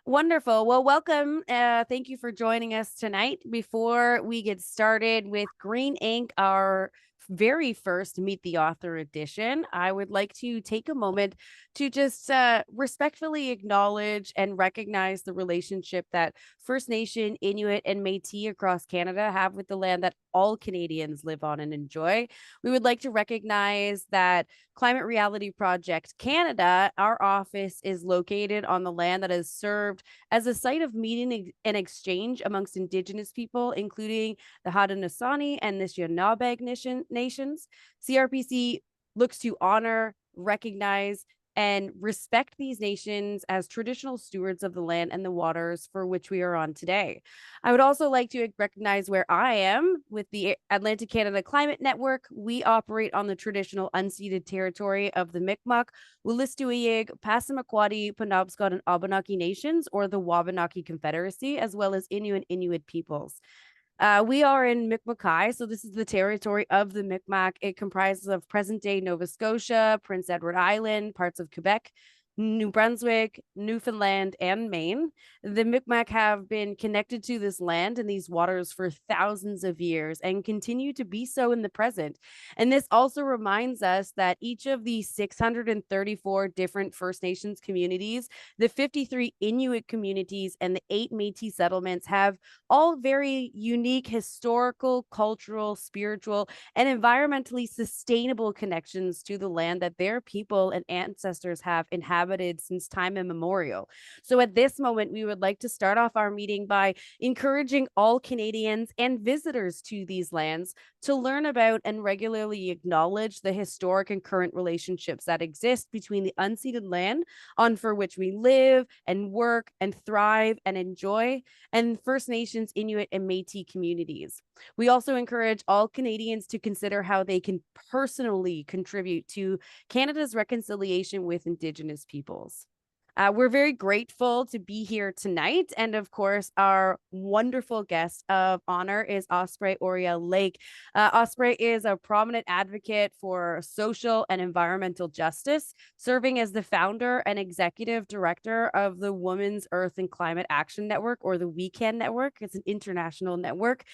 Wonderful. Well, welcome. Thank you for joining us tonight. Before we get started with Green Ink, our very first Meet the Author edition, I would like to take a moment to just respectfully acknowledge and recognize the relationship that First Nation, Inuit, and Métis across Canada have with the land that all Canadians live on and enjoy. We would like to recognize that Climate Reality Project Canada, our office is located on the land that has served as a site of meeting and exchange amongst Indigenous people, including the Haudenosaunee and Nishnawbe nations. CRPC looks to honor, recognize, and respect these nations as traditional stewards of the land and the waters for which we are on today. I would also like to recognize where I am with the Atlantic Canada Climate Network. We operate on the traditional unceded territory of the Mi'kmaq, Wolastoqiyik, Passamaquoddy, Penobscot, and Abenaki nations, or the Wabanaki Confederacy, as well as Innu and Inuit peoples. We are in Mi'kmaqi, so this is the territory of the Mi'kmaq. It comprises of present-day Nova Scotia, Prince Edward Island, parts of Quebec, New Brunswick, Newfoundland, and Maine. The Mi'kmaq have been connected to this land and these waters for thousands of years and continue to be so in the present. And this also reminds us that each of the 634 different First Nations communities, the 53 Inuit communities, and the 8 Métis settlements have all very unique historical, cultural, spiritual, and environmentally sustainable connections to the land that their people and ancestors have inhabited since time immemorial. So at this moment, we would like to start off our meeting by encouraging all Canadians and visitors to these lands to learn about and regularly acknowledge the historic and current relationships that exist between the unceded land on for which we live and work and thrive and enjoy, and First Nations, Inuit, and Métis communities. We also encourage all Canadians to consider how they can personally contribute to Canada's reconciliation with Indigenous peoples. We're very grateful to be here tonight. And of course, our wonderful guest of honor is Osprey Orielle Lake. Osprey is a prominent advocate for social and environmental justice, serving as the founder and executive director of the Women's Earth and Climate Action Network, or the WECAN network. It's an international network.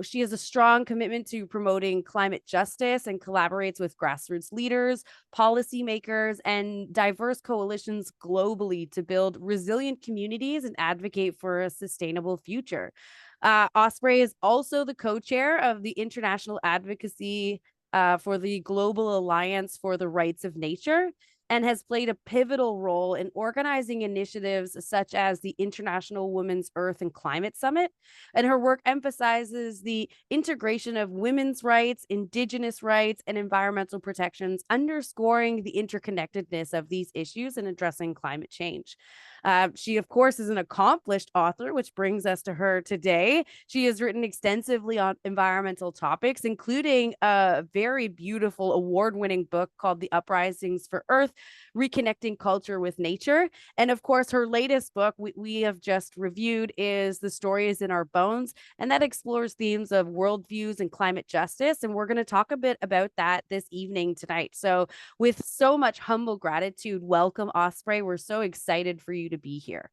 She has a strong commitment to promoting climate justice and collaborates with grassroots leaders, policymakers, and diverse coalitions globally to build resilient communities and advocate for a sustainable future. Osprey is also the co-chair of the International Advocacy for the Global Alliance for the Rights of Nature, and has played a pivotal role in organizing initiatives such as the International Women's Earth and Climate Summit. And her work emphasizes the integration of women's rights, Indigenous rights, and environmental protections, underscoring the interconnectedness of these issues in addressing climate change. She, of course, is an accomplished author, which brings us to her today. She has written extensively on environmental topics, including a very beautiful award-winning book called The Uprisings for Earth, Reconnecting Culture with Nature. And of course, her latest book we have just reviewed is The Story is in Our Bones, and that explores themes of worldviews and climate justice. And we're going to talk a bit about that this evening tonight. So with so much humble gratitude, welcome, Osprey. We're so excited for you to be here.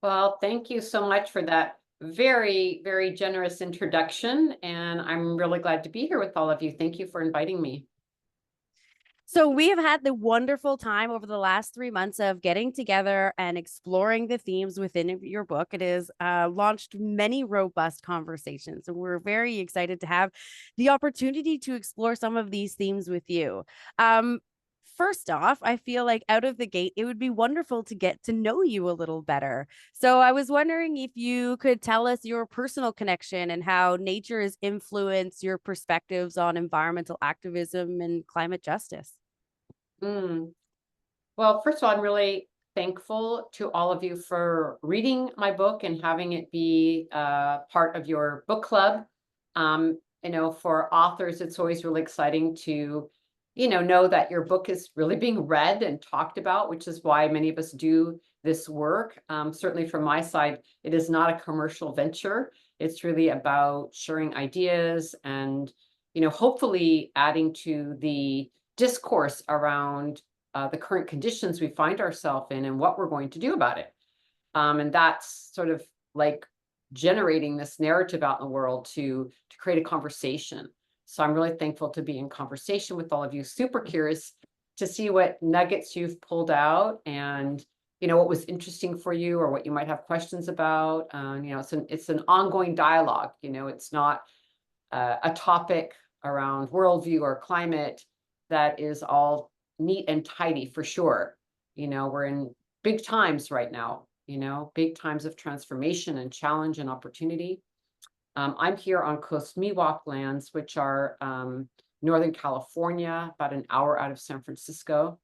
Well, thank you so much for that very, very generous introduction. And I'm really glad to be here with all of you. Thank you for inviting me. So we have had the wonderful time over the last 3 months of getting together and exploring the themes within your book. It has launched many robust conversations, and we're very excited to have the opportunity to explore some of these themes with you. First off, I feel like out of the gate, it would be wonderful to get to know you a little better. So I was wondering if you could tell us your personal connection and how nature has influenced your perspectives on environmental activism and climate justice. Mm. Well, first of all, I'm really thankful to all of you for reading my book and having it be part of your book club. For authors, it's always really exciting to, know that your book is really being read and talked about, which is why many of us do this work. Certainly from my side, it is not a commercial venture. It's really about sharing ideas and, hopefully adding to the discourse around the current conditions we find ourselves in and what we're going to do about it. And that's sort of like generating this narrative out in the world to create a conversation. So I'm really thankful to be in conversation with all of you. Super curious to see what nuggets you've pulled out, and what was interesting for you, or what you might have questions about. It's an ongoing dialogue. It's not a topic around worldview or climate that is all neat and tidy for sure. We're in big times right now, big times of transformation and challenge and opportunity. I'm here on Coast Miwok lands, which are Northern California, about an hour out of San Francisco.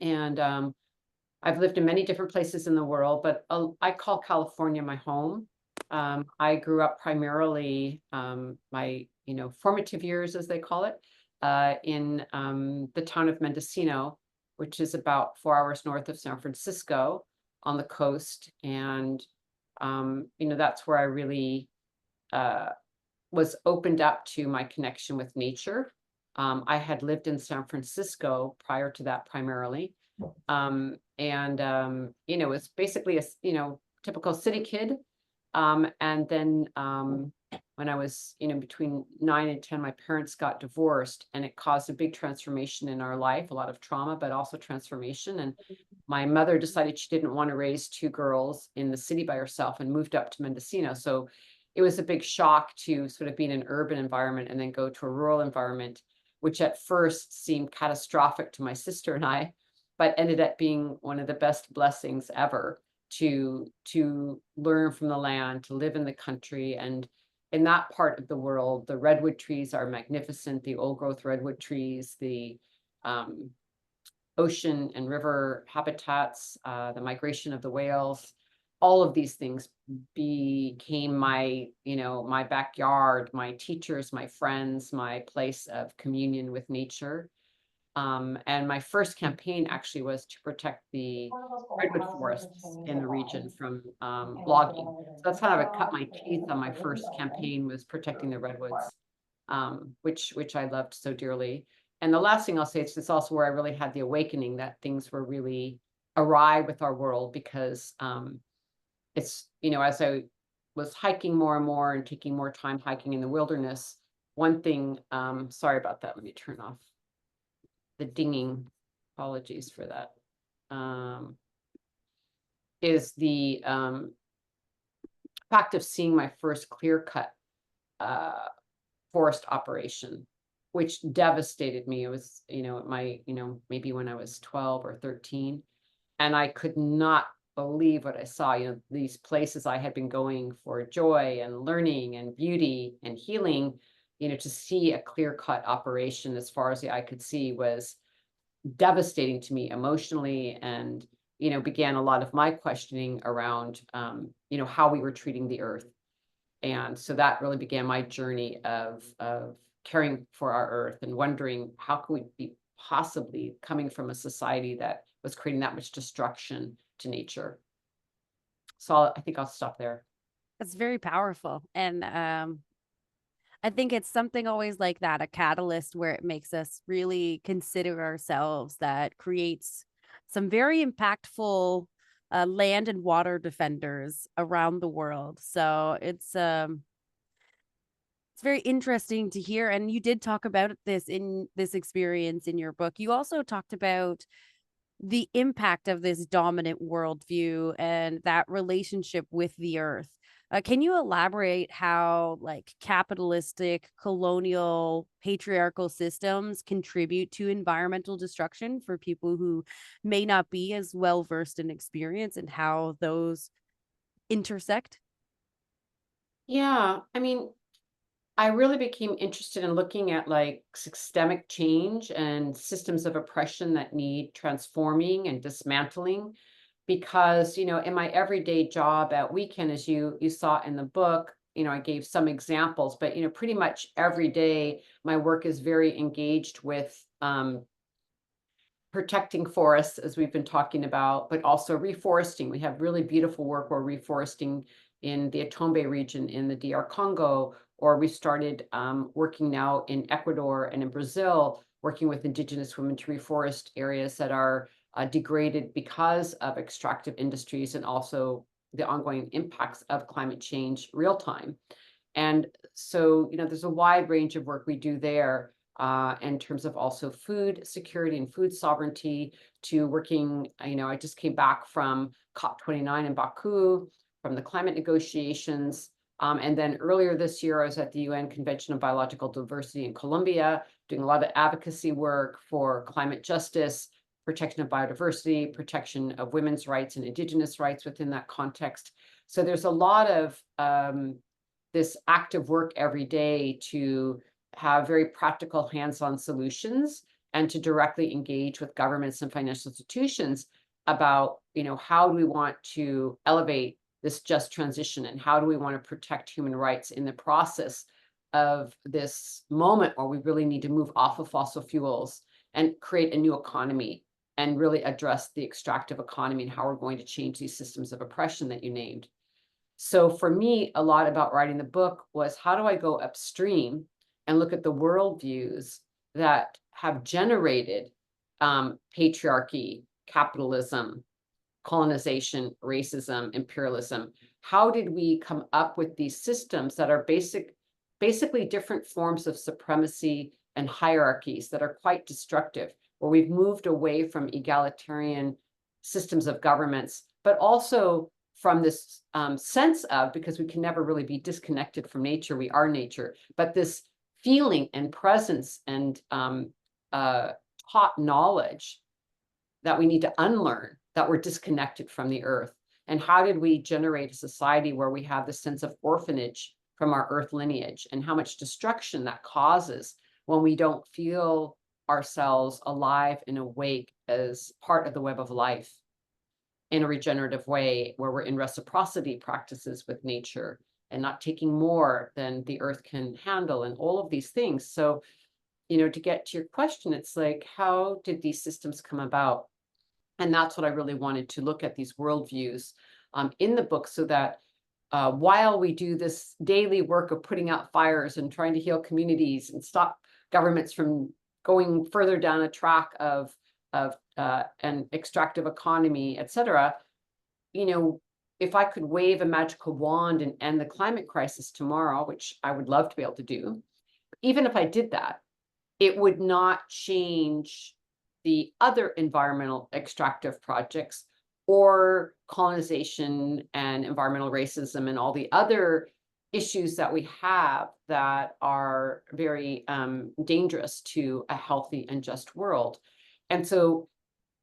And I've lived in many different places in the world, but I call California my home. I grew up primarily my formative years, as they call it, in the town of Mendocino, which is about 4 hours north of San Francisco on the coast. And that's where I really uh, was opened up to my connection with nature. I had lived in San Francisco prior to that primarily. Was basically a typical city kid. And then when I was, between 9 and 10, my parents got divorced, and it caused a big transformation in our life, a lot of trauma, but also transformation. And my mother decided she didn't want to raise two girls in the city by herself and moved up to Mendocino. So it was a big shock to sort of be in an urban environment and then go to a rural environment, which at first seemed catastrophic to my sister and I, but ended up being one of the best blessings ever to learn from the land, to live in the country. And in that part of the world, the redwood trees are magnificent, the old growth redwood trees, the ocean and river habitats, the migration of the whales, all of these things became my backyard, my teachers, my friends, my place of communion with nature. And my first campaign actually was to protect the redwood forests in the region from logging. So that's how I cut my teeth on my first campaign, was protecting the redwoods, which I loved so dearly. And the last thing I'll say is it's also where I really had the awakening that things were really awry with our world, because it's, as I was hiking more and more and taking more time hiking in the wilderness, one thing, sorry about that, let me turn off the dinging, apologies for that, is the fact of seeing my first clear-cut forest operation, which devastated me. It was, maybe when I was 12 or 13, and I could not believe what I saw. These places I had been going for joy and learning and beauty and healing, to see a clear-cut operation as far as the eye could see was devastating to me emotionally, and began a lot of my questioning around how we were treating the earth. And so that really began my journey of caring for our earth, and wondering how could we be possibly coming from a society that was creating that much destruction to nature. So I think I'll stop there. That's very powerful. And I think it's something always like that, a catalyst where it makes us really consider ourselves, that creates some very impactful land and water defenders around the world. So it's very interesting to hear. And you did talk about this in this experience in your book. You also talked about the impact of this dominant worldview and that relationship with the earth. Can you elaborate how, like, capitalistic, colonial, patriarchal systems contribute to environmental destruction for people who may not be as well versed in experience, and how those intersect? Yeah, I mean, I really became interested in looking at like systemic change and systems of oppression that need transforming and dismantling, because in my everyday job at WECAN, as you saw in the book, I gave some examples, but pretty much every day my work is very engaged with protecting forests, as we've been talking about, but also reforesting. We have really beautiful work where reforesting in the Atombe region in the DR Congo, or we started working now in Ecuador and in Brazil, working with indigenous women to reforest areas that are degraded because of extractive industries and also the ongoing impacts of climate change real time. And so, there's a wide range of work we do there in terms of also food security and food sovereignty to working. I just came back from COP29 in Baku, from the climate negotiations. And then earlier this year, I was at the UN Convention on Biological Diversity in Colombia, doing a lot of advocacy work for climate justice, protection of biodiversity, protection of women's rights and indigenous rights within that context. So there's a lot of this active work every day to have very practical hands-on solutions and to directly engage with governments and financial institutions about, how do we want to elevate this just transition and how do we want to protect human rights in the process of this moment where we really need to move off of fossil fuels and create a new economy and really address the extractive economy and how we're going to change these systems of oppression that you named. So for me, a lot about writing the book was how do I go upstream and look at the worldviews that have generated patriarchy, capitalism, colonization, racism, imperialism. How did we come up with these systems that are basically different forms of supremacy and hierarchies that are quite destructive, where we've moved away from egalitarian systems of governments, but also from this sense of, because we can never really be disconnected from nature, we are nature, but this feeling and presence and taught knowledge that we need to unlearn, that we're disconnected from the earth. And how did we generate a society where we have this sense of orphanage from our earth lineage and how much destruction that causes when we don't feel ourselves alive and awake as part of the web of life in a regenerative way where we're in reciprocity practices with nature and not taking more than the earth can handle and all of these things. So, to get to your question, it's like, how did these systems come about? And that's what I really wanted to look at, these worldviews in the book, so that while we do this daily work of putting out fires and trying to heal communities and stop governments from going further down a track of an extractive economy, et cetera, if I could wave a magical wand and end the climate crisis tomorrow, which I would love to be able to do, even if I did that, it would not change the other environmental extractive projects or colonization and environmental racism and all the other issues that we have that are very dangerous to a healthy and just world. And so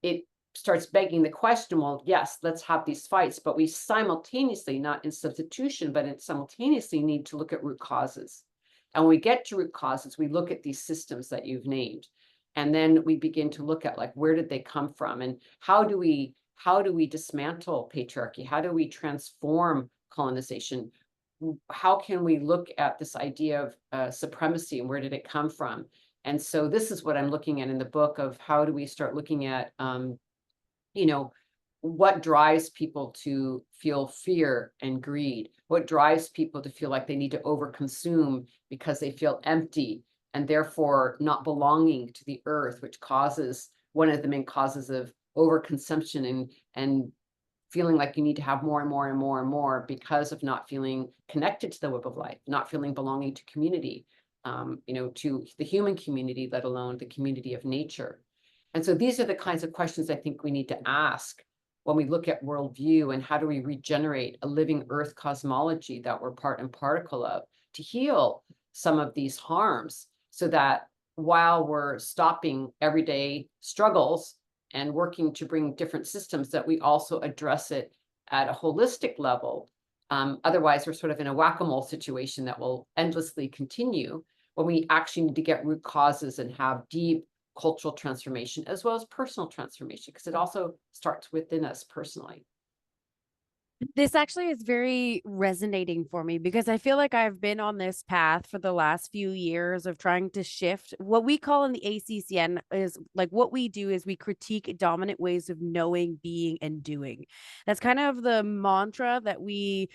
it starts begging the question, well, yes, let's have these fights, but we simultaneously, not in substitution, but it simultaneously need to look at root causes. And when we get to root causes, we look at these systems that you've named. And then we begin to look at, like, where did they come from and how do we dismantle patriarchy? How do we transform colonization? How can we look at this idea of supremacy and where did it come from? And so this is what I'm looking at in the book of how do we start looking at, what drives people to feel fear and greed? What drives people to feel like they need to overconsume because they feel empty and therefore not belonging to the earth, which causes one of the main causes of overconsumption and feeling like you need to have more and more and more and more because of not feeling connected to the web of life, not feeling belonging to community, to the human community, let alone the community of nature. And so these are the kinds of questions I think we need to ask when we look at worldview and how do we regenerate a living earth cosmology that we're part and particle of to heal some of these harms so that while we're stopping everyday struggles and working to bring different systems, that we also address it at a holistic level. Otherwise, we're sort of in a whack-a-mole situation that will endlessly continue when we actually need to get root causes and have deep cultural transformation as well as personal transformation, because it also starts within us personally. This actually is very resonating for me because I feel like I've been on this path for the last few years of trying to shift what we call in the ACCN is like what we do is we critique dominant ways of knowing, being, and doing. That's kind of the mantra that we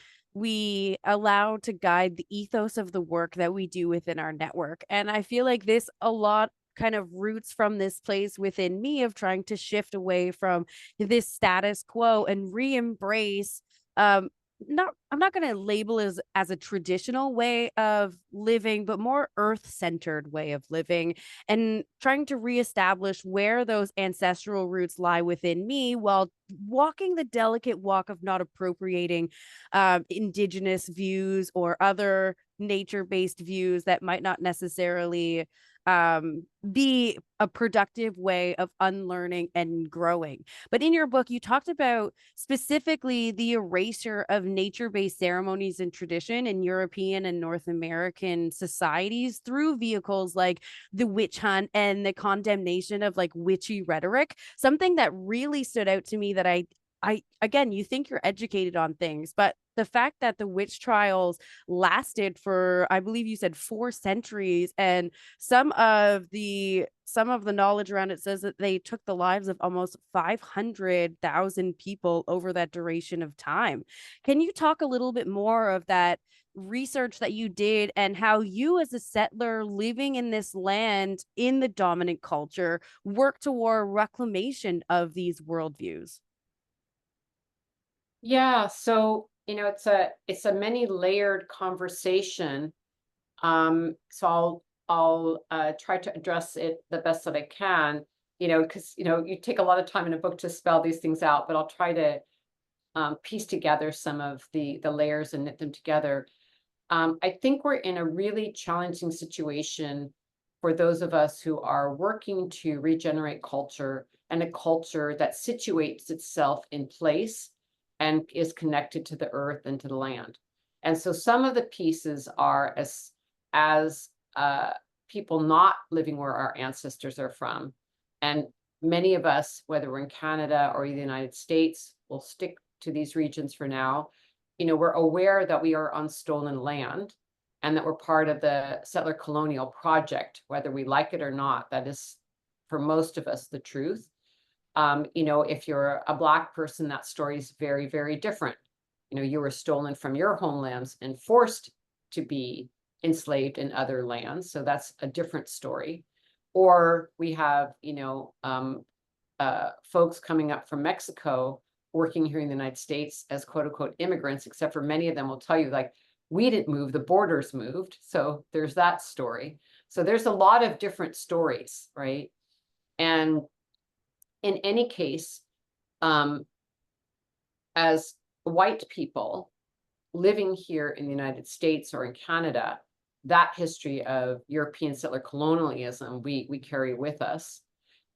allow to guide the ethos of the work that we do within our network. And I feel like this a lot kind of roots from this place within me of trying to shift away from this status quo and re-embrace not I'm not going to label it as a traditional way of living, but more earth-centered way of living, and trying to reestablish where those ancestral roots lie within me while walking the delicate walk of not appropriating indigenous views or other nature-based views that might not necessarily be a productive way of unlearning and growing. But in your book, you talked about specifically the erasure of nature-based ceremonies and tradition in European and North American societies through vehicles like the witch hunt and the condemnation of like witchy rhetoric. Something that really stood out to me that I again, you think you're educated on things, but the fact that the witch trials lasted for, I believe you said 4 centuries, and some of the knowledge around it says that they took the lives of almost 500,000 people over that duration of time. Can you talk a little bit more of that research that you did and how you, as a settler living in this land in the dominant culture, work toward reclamation of these worldviews? Yeah, so it's a many layered conversation. So I'll try to address it the best that I can, because you take a lot of time in a book to spell these things out, but I'll try to piece together some of the layers and knit them together. I think we're in a really challenging situation for those of us who are working to regenerate culture, and a culture that situates itself in place and is connected to the earth and to the land. And so some of the pieces are as people not living where our ancestors are from. And many of us, whether we're in Canada or the United States, will stick to these regions for now. We're aware that we are on stolen land and that we're part of the settler colonial project, whether we like it or not. That is, for most of us, the truth. If you're a Black person, that story is very, very different. You were stolen from your homelands and forced to be enslaved in other lands. So that's a different story. Or we have, folks coming up from Mexico working here in the United States as quote unquote immigrants, except for many of them will tell you, like, we didn't move, the borders moved. So there's that story. So there's a lot of different stories, right? And in any case, as white people living here in the United States or in Canada, that history of European settler colonialism we carry with us.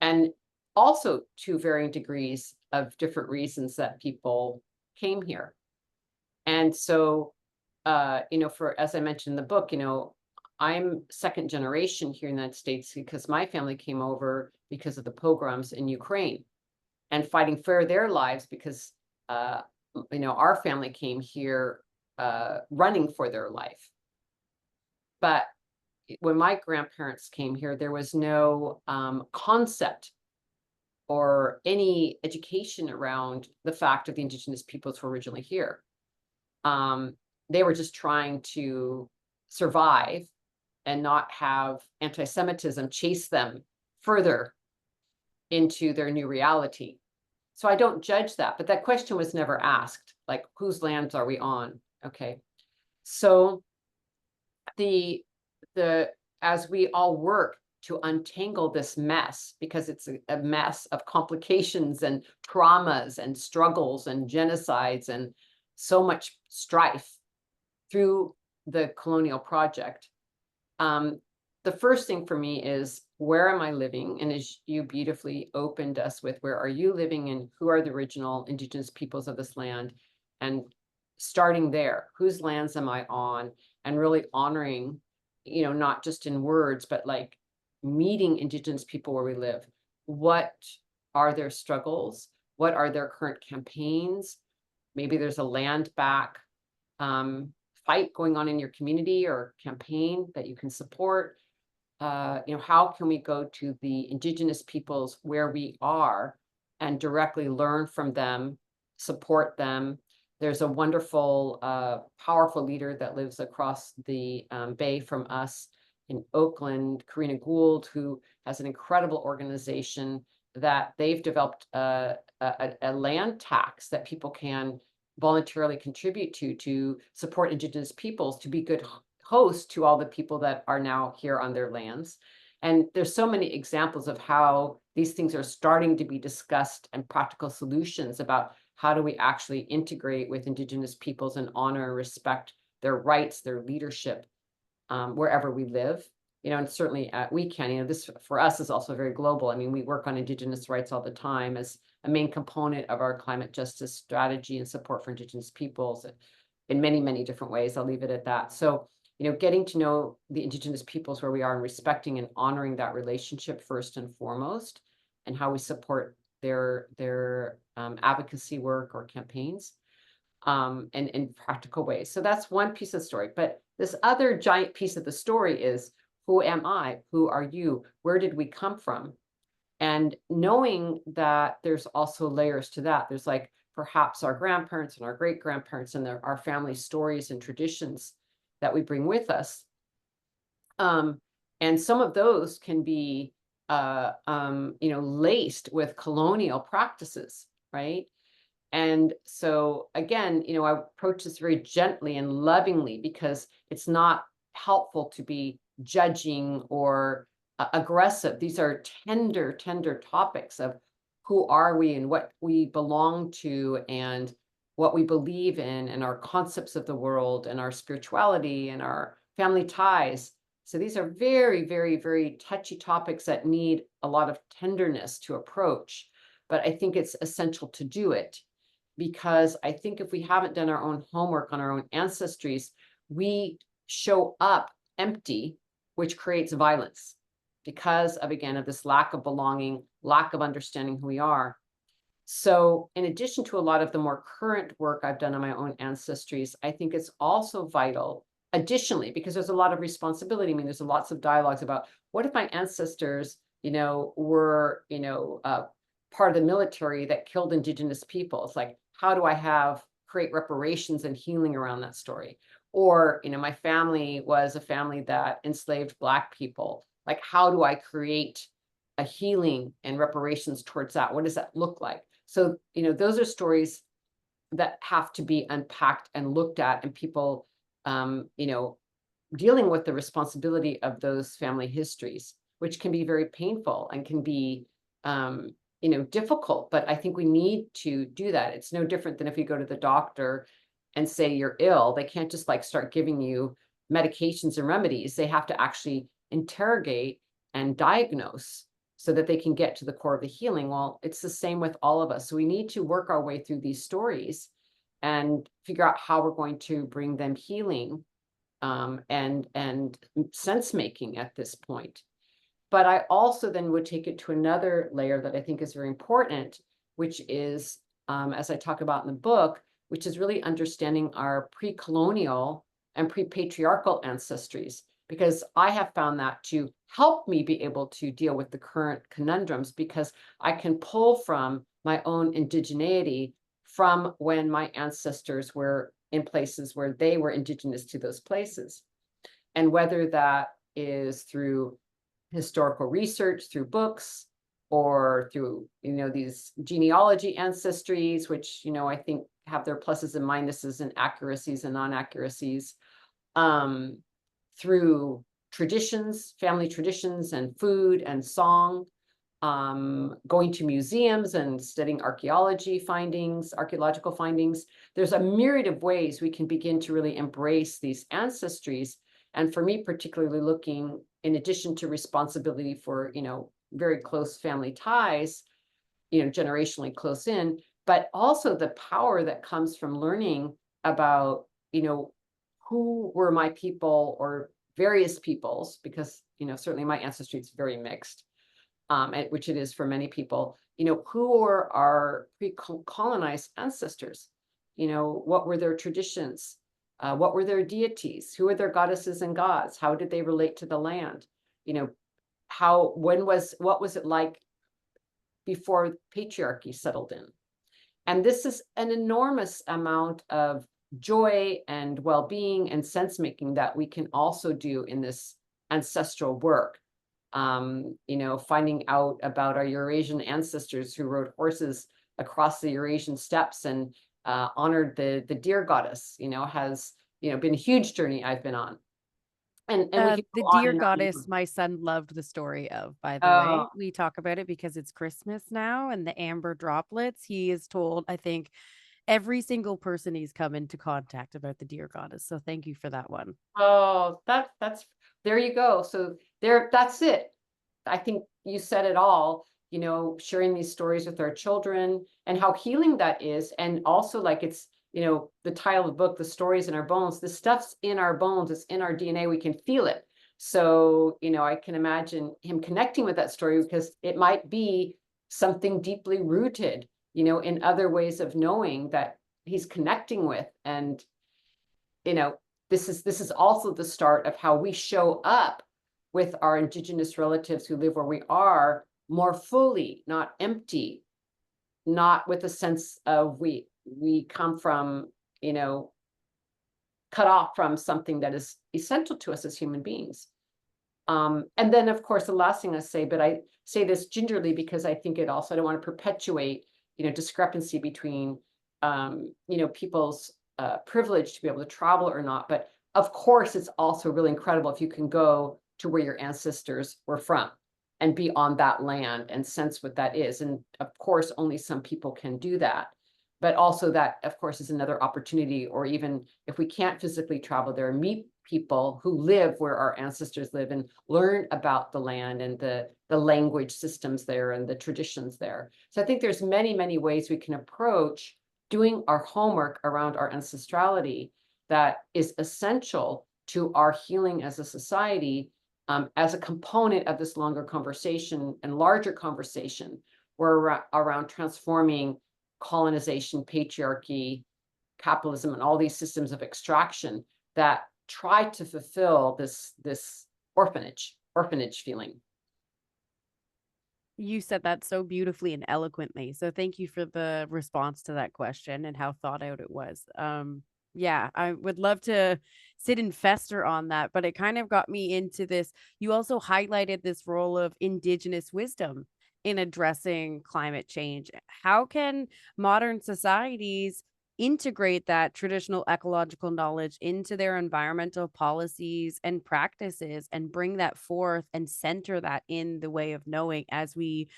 And also, to varying degrees of different reasons that people came here. And so, for, as I mentioned in the book, I'm second generation here in the United States because my family came over because of the pogroms in Ukraine and fighting for their lives because, our family came here running for their life. But when my grandparents came here, there was no concept or any education around the fact that the indigenous peoples were originally here. They were just trying to survive and not have anti-Semitism chase them further into their new reality. So I don't judge that, but that question was never asked, like, whose lands are we on? Okay. So the as we all work to untangle this mess, because it's a mess of complications and traumas and struggles and genocides and so much strife through the colonial project. The first thing for me is, where am I living? And as you beautifully opened us with, where are you living and who are the original indigenous peoples of this land? And starting there, whose lands am I on? And really honoring, not just in words, but like meeting indigenous people where we live. What are their struggles? What are their current campaigns? Maybe there's a land back fight going on in your community or campaign that you can support. How can we go to the indigenous peoples where we are and directly learn from them, support them? There's a wonderful, powerful leader that lives across the bay from us in Oakland, Karina Gould, who has an incredible organization that they've developed a land tax that people can voluntarily contribute to support Indigenous peoples to be good hosts to all the people that are now here on their lands. And there's so many examples of how these things are starting to be discussed and practical solutions about how do we actually integrate with Indigenous peoples and honor and respect their rights, their leadership, wherever we live. And certainly at WECAN, this for us is also very global. I mean, we work on Indigenous rights all the time as a main component of our climate justice strategy and support for Indigenous peoples in many, many different ways. I'll leave it at that. So, getting to know the Indigenous peoples where we are and respecting and honoring that relationship first and foremost, and how we support their advocacy work or campaigns and in practical ways. So that's one piece of the story. But this other giant piece of the story is, who am I? Who are you? Where did we come from? And knowing that there's also layers to that. There's like perhaps our grandparents and our great grandparents and our family stories and traditions that we bring with us. And some of those can be, laced with colonial practices, right? And so again, I approach this very gently and lovingly because it's not helpful to be judging or aggressive. These are tender, tender topics of who are we and what we belong to and what we believe in and our concepts of the world and our spirituality and our family ties. So these are very, very, very touchy topics that need a lot of tenderness to approach. But I think it's essential to do it because I think if we haven't done our own homework on our own ancestries, we show up empty, which creates violence because of, again, of this lack of belonging, lack of understanding who we are. So in addition to a lot of the more current work I've done on my own ancestries, I think it's also vital, additionally, because there's a lot of responsibility. I mean, there's lots of dialogues about what if my ancestors, were, part of the military that killed Indigenous people. It's like, how do I create reparations and healing around that story? Or, my family was a family that enslaved Black people. Like, how do I create a healing and reparations towards that? What does that look like? So, those are stories that have to be unpacked and looked at, and people, dealing with the responsibility of those family histories, which can be very painful and can be, difficult. But I think we need to do that. It's no different than if you go to the doctor and say you're ill. They can't just like start giving you medications and remedies. They have to actually interrogate and diagnose so that they can get to the core of the healing. Well, it's the same with all of us. So we need to work our way through these stories and figure out how we're going to bring them healing and sense making at this point. But I also then would take it to another layer that I think is very important, which is, as I talk about in the book, which is really understanding our pre-colonial and pre-patriarchal ancestries, because I have found that to help me be able to deal with the current conundrums, because I can pull from my own indigeneity from when my ancestors were in places where they were indigenous to those places. And whether that is through historical research, through books, or through, these genealogy ancestries, which, I think have their pluses and minuses and accuracies and non-accuracies, through traditions, family traditions and food and song, going to museums and studying archaeological findings. There's a myriad of ways we can begin to really embrace these ancestries. And for me, particularly looking, in addition to responsibility for, very close family ties, generationally close in, but also the power that comes from learning about, who were my people or various peoples, because, certainly my ancestry is very mixed, which it is for many people, who are our pre-colonized ancestors? What were their traditions? What were their deities? Who were their goddesses and gods? How did they relate to the land? What was it like before patriarchy settled in? And this is an enormous amount of joy and well-being and sense-making that we can also do in this ancestral work. Finding out about our Eurasian ancestors who rode horses across the Eurasian steppes and honored the deer goddess, has, been a huge journey I've been on. And we could The go on deer and goddess, on. my son loved the story of, by the Oh, way. We talk about it because it's Christmas now and the amber droplets. He is told, I think, every single person he's come into contact about the deer goddess. So thank you for that one. oh, that's there you go. So that's it. I think you said it all, sharing these stories with our children and how healing that is. And also, like, it's, the title of the book, The Stories in Our Bones. The stuff's in our bones, it's in our DNA, we can feel it. So, I can imagine him connecting with that story because it might be something deeply rooted, in other ways of knowing that he's connecting with. And, you know, this is also the start of how we show up with our Indigenous relatives who live where we are more fully, not empty, not with a sense of we come from, cut off from something that is essential to us as human beings. And then, of course, the last thing I say, but I say this gingerly because I think it also, I don't want to perpetuate, discrepancy between, people's privilege to be able to travel or not. But of course, it's also really incredible if you can go to where your ancestors were from and be on that land and sense what that is. And of course, only some people can do that. But also that, of course, is another opportunity, or even if we can't physically travel there, meet people who live where our ancestors live and learn about the land and the language systems there and the traditions there. So I think there's many, many ways we can approach doing our homework around our ancestrality that is essential to our healing as a society, as a component of this longer conversation and larger conversation where around transforming colonization, patriarchy, capitalism, and all these systems of extraction that try to fulfill this orphanage feeling. You said that so beautifully and eloquently. So thank you for the response to that question and how thought out it was. Yeah, I would love to sit and fester on that, but it kind of got me into this. You also highlighted this role of indigenous wisdom in addressing climate change. How can modern societies integrate that traditional ecological knowledge into their environmental policies and practices and bring that forth and center that in the way of knowing as we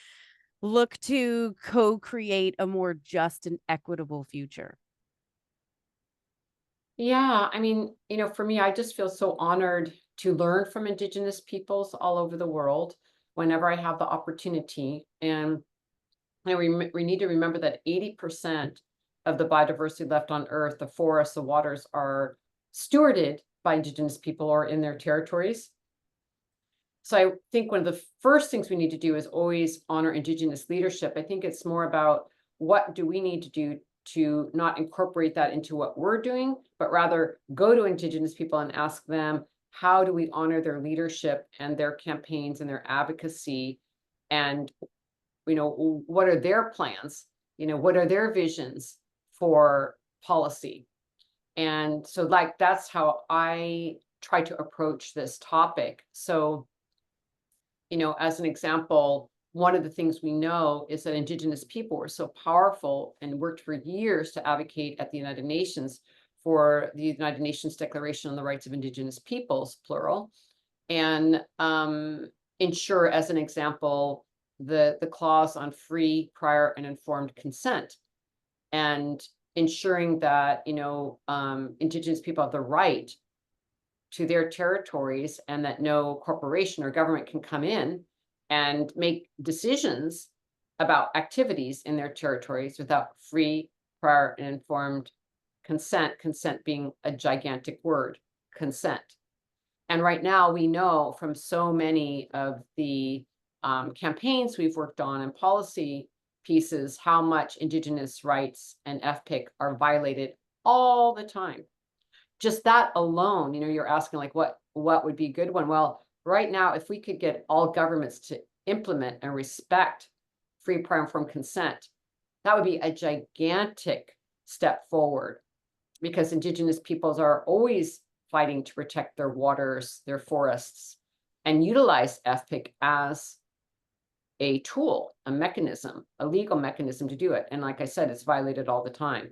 look to co-create a more just and equitable future? Yeah, I mean, for me, I just feel so honored to learn from Indigenous peoples all over the world whenever I have the opportunity. And we need to remember that 80% of the biodiversity left on Earth, the forests, the waters, are stewarded by Indigenous people or in their territories. So I think one of the first things we need to do is always honor Indigenous leadership. I think it's more about what do we need to do to not incorporate that into what we're doing, but rather go to Indigenous people and ask them, how do we honor their leadership and their campaigns and their advocacy? And, what are their plans? What are their visions for policy? And so, like, that's how I try to approach this topic. So, as an example, one of the things we know is that Indigenous people were so powerful and worked for years to advocate at the United Nations for the United Nations Declaration on the Rights of Indigenous Peoples, plural, and ensure, as an example, the clause on free, prior, and informed consent, and ensuring that Indigenous people have the right to their territories and that no corporation or government can come in and make decisions about activities in their territories without free, prior, and informed consent being a gigantic word, consent. And right now we know from so many of the campaigns we've worked on and policy pieces how much Indigenous rights and FPIC are violated all the time. Just that alone, you're asking, like, what would be a good one? Well, right now, if we could get all governments to implement and respect free, prior, and informed consent, that would be a gigantic step forward, because Indigenous peoples are always fighting to protect their waters, their forests, and utilize FPIC as a tool, a mechanism, a legal mechanism to do it. And like I said, it's violated all the time.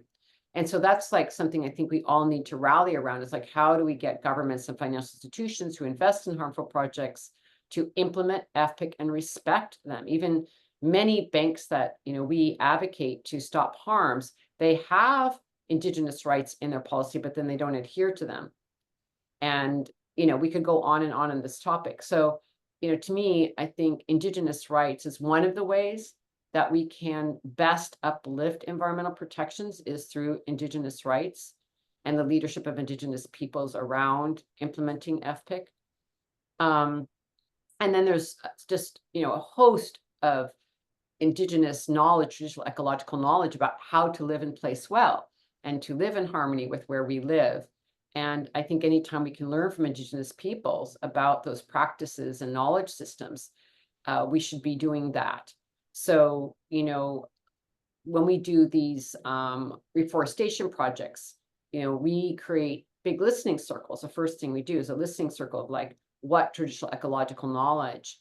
And so that's like something I think we all need to rally around. Is like, how do we get governments and financial institutions who invest in harmful projects to implement FPIC and respect them? Even many banks that, we advocate to stop harms, they have Indigenous rights in their policy, but then they don't adhere to them. And, we could go on and on this topic. So, to me, I think Indigenous rights is one of the ways that we can best uplift environmental protections is through Indigenous rights and the leadership of Indigenous peoples around implementing FPIC. And then there's just, a host of Indigenous knowledge, traditional ecological knowledge about how to live and place well and to live in harmony with where we live. And I think anytime we can learn from Indigenous peoples about those practices and knowledge systems, we should be doing that. So, when we do these reforestation projects, we create big listening circles. The first thing we do is a listening circle of like what traditional ecological knowledge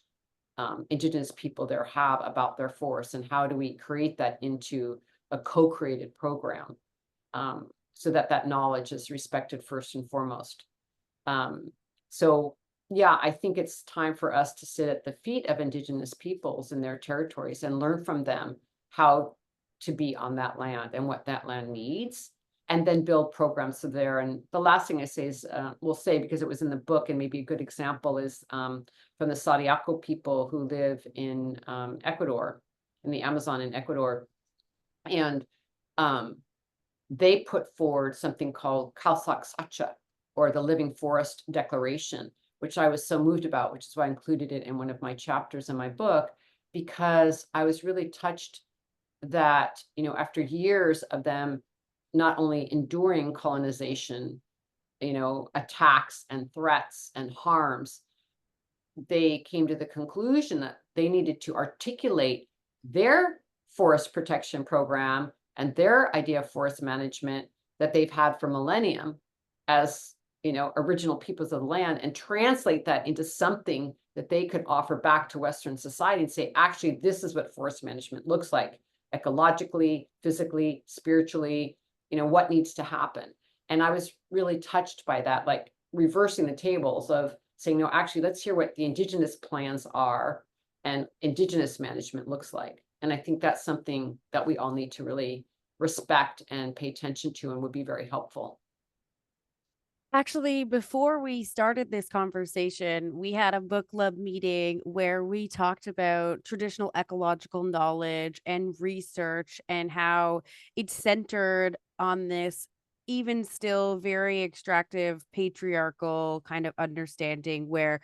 Indigenous people there have about their forests, and how do we create that into a co-created program, so that that knowledge is respected first and foremost. So yeah, I think it's time for us to sit at the feet of Indigenous peoples in their territories and learn from them how to be on that land and what that land needs, and then build programs there. And the last thing I say is, we'll say, because it was in the book and maybe a good example, is from the Sadiaco people who live in Ecuador, in the Amazon in Ecuador. And they put forward something called Kalsak Sacha, or the Living Forest Declaration, which I was so moved about, which is why I included it in one of my chapters in my book, because I was really touched that, after years of them not only enduring colonization, attacks and threats and harms, they came to the conclusion that they needed to articulate their forest protection program and their idea of forest management that they've had for millennium as, original peoples of the land, and translate that into something that they could offer back to Western society and say, actually, this is what forest management looks like ecologically, physically, spiritually, what needs to happen. And I was really touched by that, like reversing the tables of saying, no, actually, let's hear what the Indigenous plans are and Indigenous management looks like. And I think that's something that we all need to really respect and pay attention to, and would be very helpful. Actually, before we started this conversation, we had a book club meeting where we talked about traditional ecological knowledge and research and how it's centered on this even still very extractive patriarchal kind of understanding where,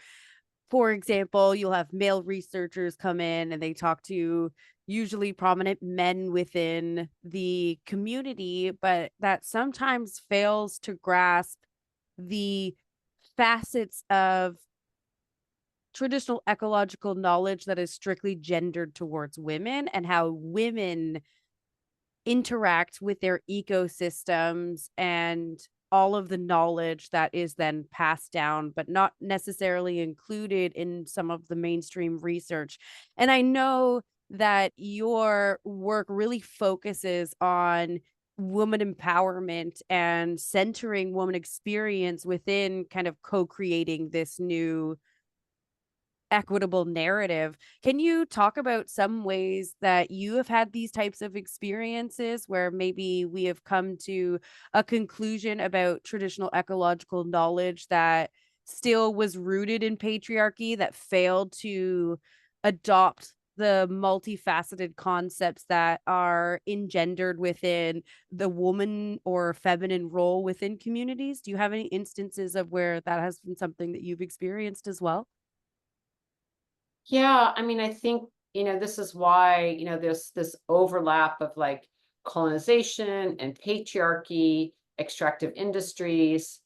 for example, you'll have male researchers come in and they talk to usually prominent men within the community, but that sometimes fails to grasp the facets of traditional ecological knowledge that is strictly gendered towards women and how women interact with their ecosystems and all of the knowledge that is then passed down, but not necessarily included in some of the mainstream research. And I know that your work really focuses on woman empowerment and centering woman experience within kind of co-creating this new equitable narrative. Can you talk about some ways that you have had these types of experiences where maybe we have come to a conclusion about traditional ecological knowledge that still was rooted in patriarchy, that failed to adopt the multifaceted concepts that are engendered within the woman or feminine role within communities? Do you have any instances of where that has been something that you've experienced as well? Yeah, I mean, I think, this is why, there's this overlap of like colonization and patriarchy, extractive industries,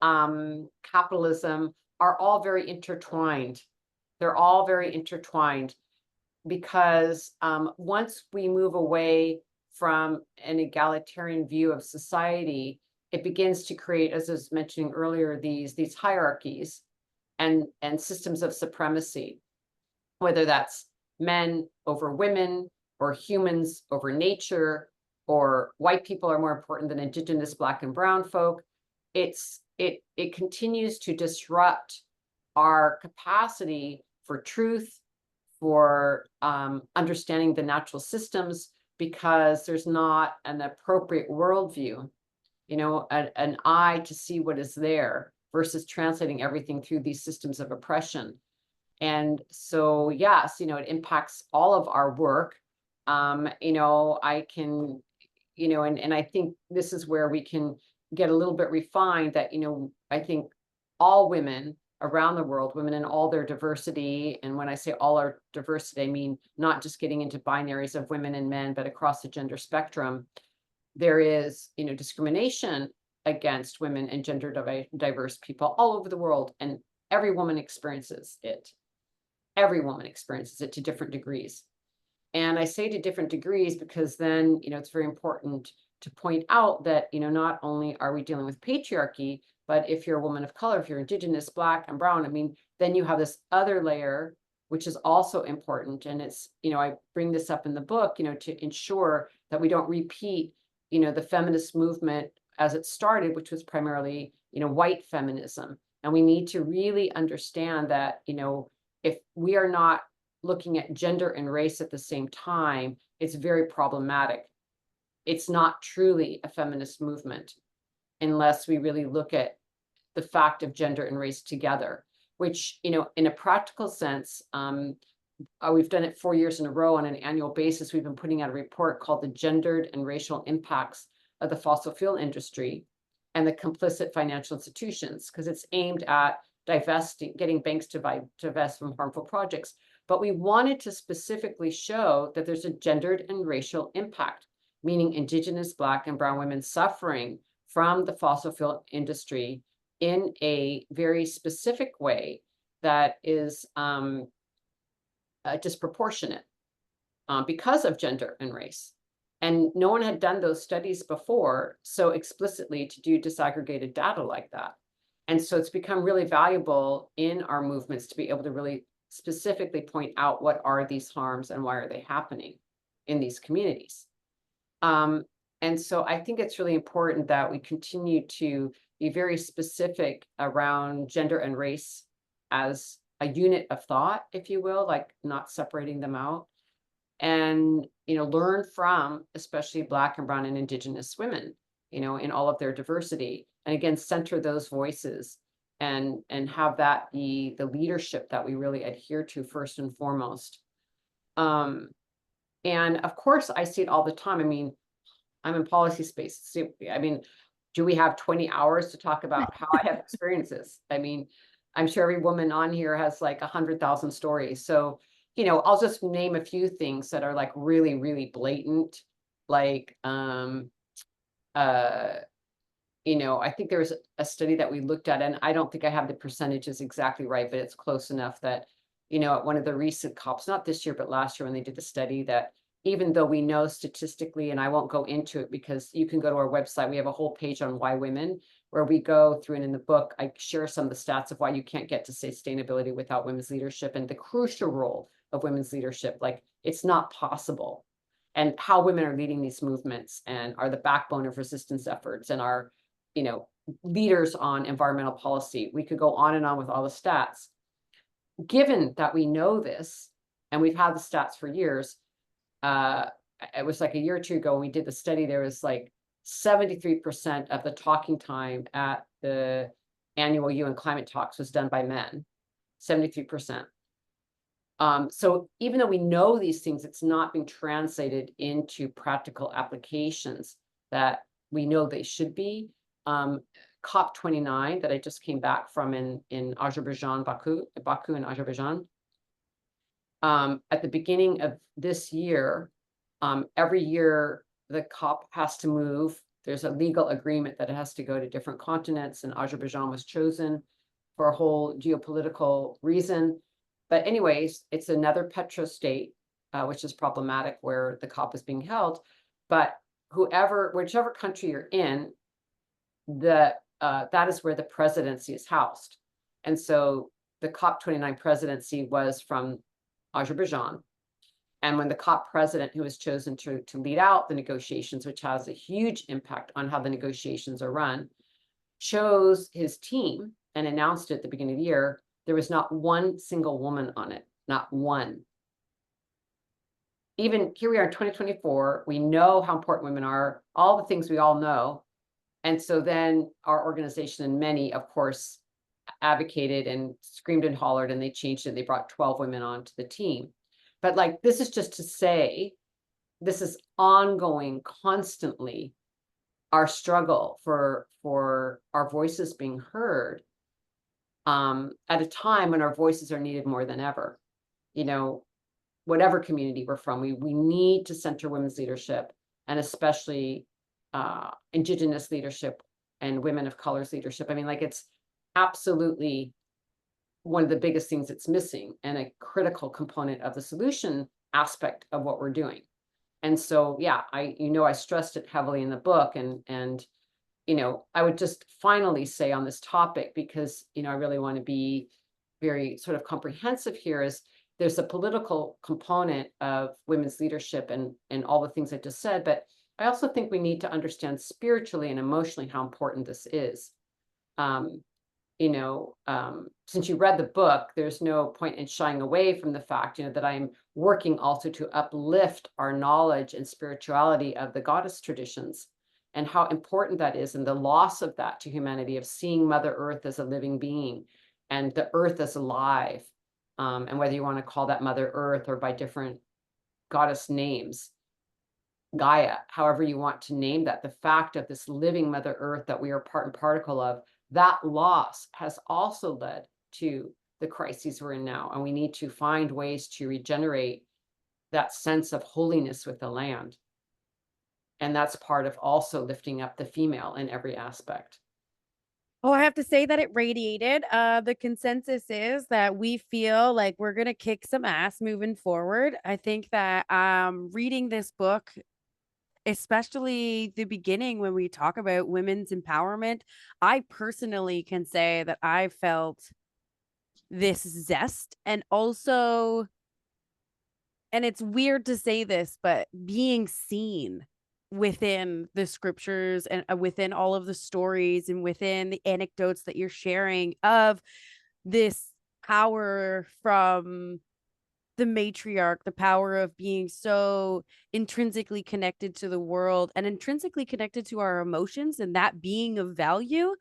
capitalism are all very intertwined. They're all very intertwined because once we move away from an egalitarian view of society, it begins to create, as I was mentioning earlier, these hierarchies. and systems of supremacy, whether that's men over women, or humans over nature, or white people are more important than indigenous, black, and brown folk. It continues to disrupt our capacity for truth, for understanding the natural systems, because there's not an appropriate worldview, an eye to see what is there versus translating everything through these systems of oppression. And so, yes, it impacts all of our work. I can, and I think this is where we can get a little bit refined that, I think all women around the world, women in all their diversity, and when I say all our diversity, I mean not just getting into binaries of women and men, but across the gender spectrum, there is, discrimination against women and gender diverse people all over the world, and every woman experiences it. Every woman experiences it to different degrees. And I say to different degrees because then, it's very important to point out that, not only are we dealing with patriarchy, but if you're a woman of color, if you're indigenous, black, and brown, I mean, then you have this other layer, which is also important. And it's, I bring this up in the book, to ensure that we don't repeat, the feminist movement as it started, which was primarily, white feminism. And we need to really understand that, if we are not looking at gender and race at the same time, it's very problematic. It's not truly a feminist movement unless we really look at the fact of gender and race together, which, in a practical sense, we've done it 4 years in a row on an annual basis. We've been putting out a report called The Gendered and Racial Impacts of the Fossil Fuel Industry and the Complicit Financial Institutions, because it's aimed at getting banks to divest from harmful projects. But we wanted to specifically show that there's a gendered and racial impact, meaning indigenous, black, and brown women suffering from the fossil fuel industry in a very specific way that is disproportionate because of gender and race. And no one had done those studies before so explicitly to do disaggregated data like that. And so it's become really valuable in our movements to be able to really specifically point out what are these harms and why are they happening in these communities. And so I think it's really important that we continue to be very specific around gender and race as a unit of thought, if you will, like not separating them out, and learn from especially black and brown and indigenous women, in all of their diversity, and again center those voices and have that be the leadership that we really adhere to first and foremost. And of course I see it all the time. I mean, I'm in policy space. I mean, do we have 20 hours to talk about how I have experiences? I mean, I'm sure every woman on here has like 100,000 stories. So, I'll just name a few things that are like really, really blatant. Like, I think there was a study that we looked at, and I don't think I have the percentages exactly right, but it's close enough that, at one of the recent COPs, not this year, but last year when they did the study, that even though we know statistically, and I won't go into it because you can go to our website, we have a whole page on why women, where we go through, and in the book, I share some of the stats of why you can't get to sustainability without women's leadership and the crucial role of women's leadership. Like, it's not possible. And how women are leading these movements and are the backbone of resistance efforts and are, leaders on environmental policy. We could go on and on with all the stats. Given that we know this, and we've had the stats for years, it was like a year or two ago when we did the study, there was like 73% of the talking time at the annual UN climate talks was done by men, 73%. So even though we know these things, it's not being translated into practical applications that we know they should be. COP29 that I just came back from in Azerbaijan, Baku in Azerbaijan. At the beginning of this year, every year the COP has to move. There's a legal agreement that it has to go to different continents, and Azerbaijan was chosen for a whole geopolitical reason. But anyways, it's another petrostate, which is problematic where the COP is being held. But whichever country you're in, that is where the presidency is housed. And so the COP29 presidency was from Azerbaijan. And when the COP president, who was chosen to lead out the negotiations, which has a huge impact on how the negotiations are run, chose his team and announced it at the beginning of the year, there was not one single woman on it, not one. Even here we are in 2024, we know how important women are, all the things we all know. And so then our organization and many, of course, advocated and screamed and hollered, and they changed it. They brought 12 women onto the team. But like, this is just to say, this is ongoing, constantly, our struggle for our voices being heard, at a time when our voices are needed more than ever. You know, whatever community we're from, we need to center women's leadership, and especially Indigenous leadership and women of color's leadership. I mean, like, it's absolutely one of the biggest things that's missing and a critical component of the solution aspect of what we're doing. And so, yeah, I stressed it heavily in the book, and I would just finally say on this topic, because I really want to be very sort of comprehensive here, is there's a political component of women's leadership and all the things I just said, but I also think we need to understand spiritually and emotionally how important this is. Um, since you read the book, there's no point in shying away from the fact, that I'm working also to uplift our knowledge and spirituality of the goddess traditions, and how important that is, and the loss of that to humanity, of seeing Mother Earth as a living being and the earth as alive. And whether you want to call that Mother Earth or by different goddess names, Gaia, however you want to name that, the fact of this living Mother Earth that we are part and particle of, that loss has also led to the crises we're in now. And we need to find ways to regenerate that sense of holiness with the land. And that's part of also lifting up the female in every aspect. Oh, I have to say that it radiated. The consensus is that we feel like we're gonna kick some ass moving forward. I think that reading this book, especially the beginning when we talk about women's empowerment, I personally can say that I felt this zest, and also, and it's weird to say this, but being seen within the scriptures and within all of the stories and within the anecdotes that you're sharing of this power from the matriarch, the power of being so intrinsically connected to the world and intrinsically connected to our emotions, and that being of value.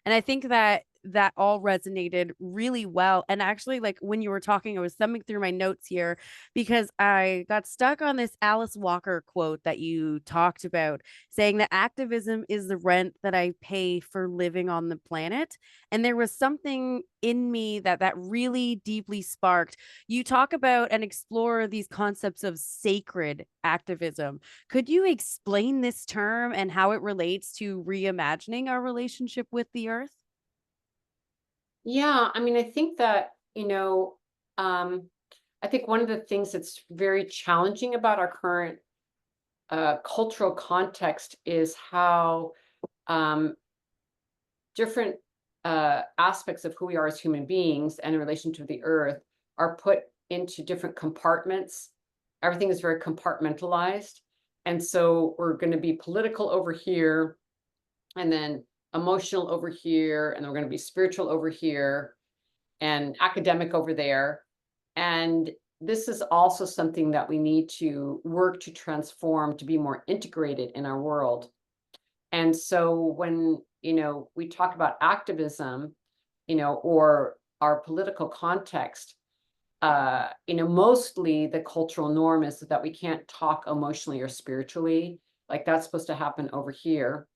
And I think that that all resonated really well. And actually, like when you were talking, I was thumbing through my notes here because I got stuck on this Alice Walker quote that you talked about, saying that activism is the rent that I pay for living on the planet. And there was something in me that really deeply sparked. You talk about and explore these concepts of sacred activism. Could you explain this term and how it relates to reimagining our relationship with the earth? Yeah, I mean, I think that, I think one of the things that's very challenging about our current cultural context is how um, different aspects of who we are as human beings and in relation to the earth are put into different compartments. Everything is very compartmentalized. And so we're going to be political over here, and then emotional over here, and then we're going to be spiritual over here, and academic over there. And this is also something that we need to work to transform, to be more integrated in our world. And so when, we talk about activism, or our political context, mostly the cultural norm is that we can't talk emotionally or spiritually, like that's supposed to happen over here.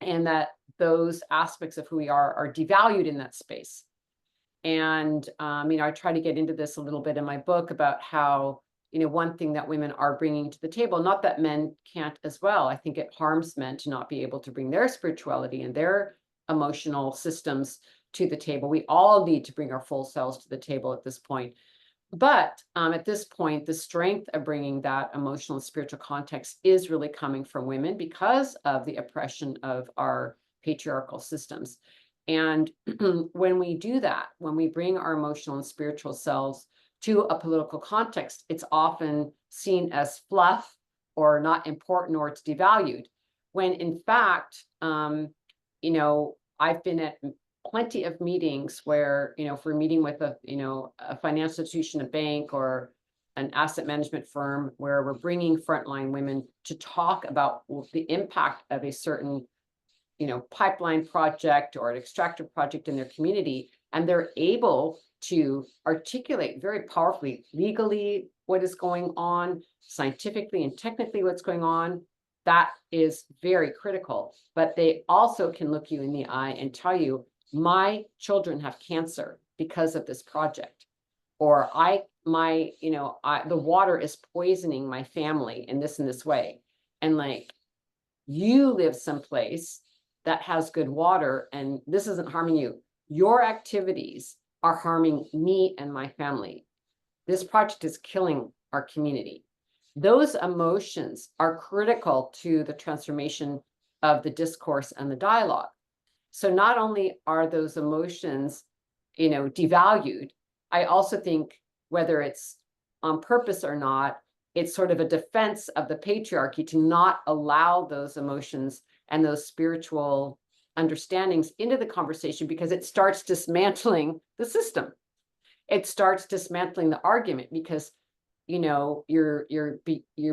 And that those aspects of who we are devalued in that space. And, I try to get into this a little bit in my book about how, one thing that women are bringing to the table, not that men can't as well. I think it harms men to not be able to bring their spirituality and their emotional systems to the table. We all need to bring our full selves to the table at this point. But at this point, the strength of bringing that emotional and spiritual context is really coming from women because of the oppression of our patriarchal systems. And when we do that, when we bring our emotional and spiritual selves to a political context, it's often seen as fluff or not important, or it's devalued. When in fact, I've been at plenty of meetings where, if we're meeting with a financial institution, a bank, or an asset management firm, where we're bringing frontline women to talk about the impact of a certain pipeline project or an extractor project in their community, and they're able to articulate very powerfully, legally, what is going on, scientifically and technically what's going on. That is very critical. But they also can look you in the eye and tell you, my children have cancer because of this project, or the water is poisoning my family in this way. And like, you live someplace that has good water, and this isn't harming you. Your activities are harming me and my family. This project is killing our community. Those emotions are critical to the transformation of the discourse and the dialogue. So not only are those emotions, devalued, I also think, whether it's on purpose or not, it's sort of a defense of the patriarchy to not allow those emotions and those spiritual understandings into the conversation, because it starts dismantling the system. It starts dismantling the argument, because you're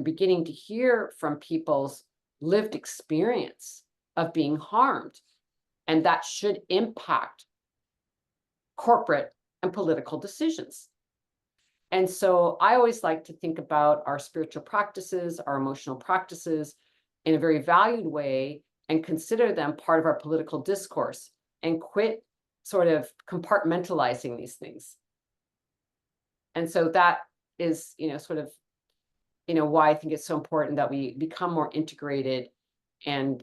beginning to hear from people's lived experience of being harmed, and that should impact corporate and political decisions. And so I always like to think about our spiritual practices, our emotional practices, in a very valued way, and consider them part of our political discourse, and quit sort of compartmentalizing these things. And so that is, sort of, why I think it's so important that we become more integrated and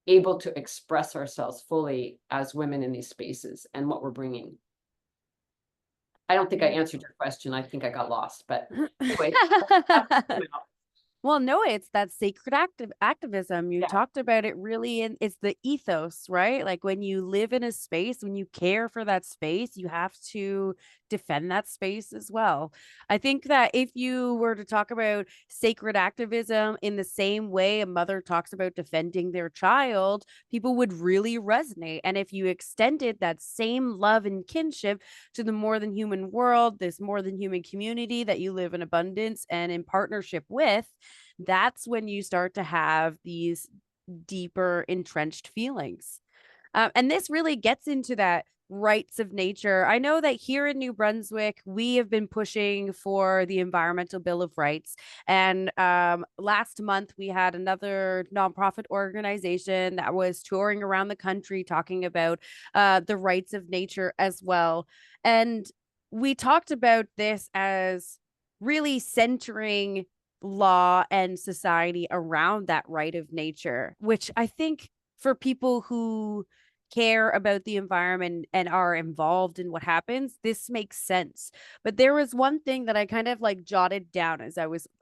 able to express ourselves fully as women in these spaces and what we're bringing. I don't think I answered your question. I think I got lost, but anyway. Well, no, it's that sacred activism. You Yeah. talked about it really, and it's the ethos, right? Like when you live in a space, when you care for that space, you have to defend that space as well. I think that if you were to talk about sacred activism in the same way a mother talks about defending their child, people would really resonate. And if you extended that same love and kinship to the more than human world, this more than human community that you live in abundance and in partnership with, that's when you start to have these deeper entrenched feelings. And this really gets into that rights of nature. I know that here in New Brunswick, we have been pushing for the Environmental Bill of Rights. And last month, we had another nonprofit organization that was touring around the country talking about the rights of nature as well. And we talked about this as really centering law and society around that right of nature, which I think for people who care about the environment and are involved in what happens, this makes sense. But there was one thing that I kind of like jotted down as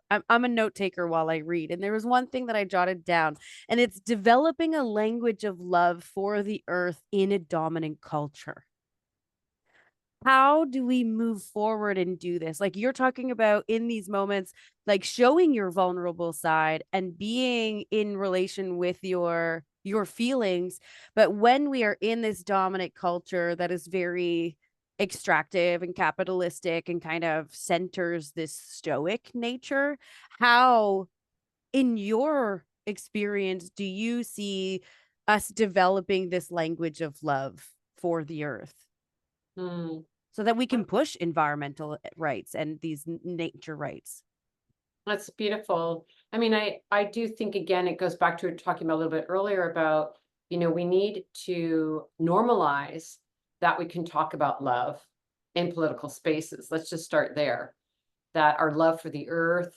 I'm a note taker while I read. And there was one thing that I jotted down, and it's developing a language of love for the earth in a dominant culture. How do we move forward and do this? Like you're talking about in these moments, like showing your vulnerable side and being in relation with your feelings. But when we are in this dominant culture that is very extractive and capitalistic and kind of centers this stoic nature, how in your experience do you see us developing this language of love for the earth? Hmm. So that we can push environmental rights and these nature rights. That's beautiful. I mean, I do think, again, it goes back to talking about a little bit earlier about, we need to normalize that we can talk about love in political spaces. Let's just start there. That our love for the earth,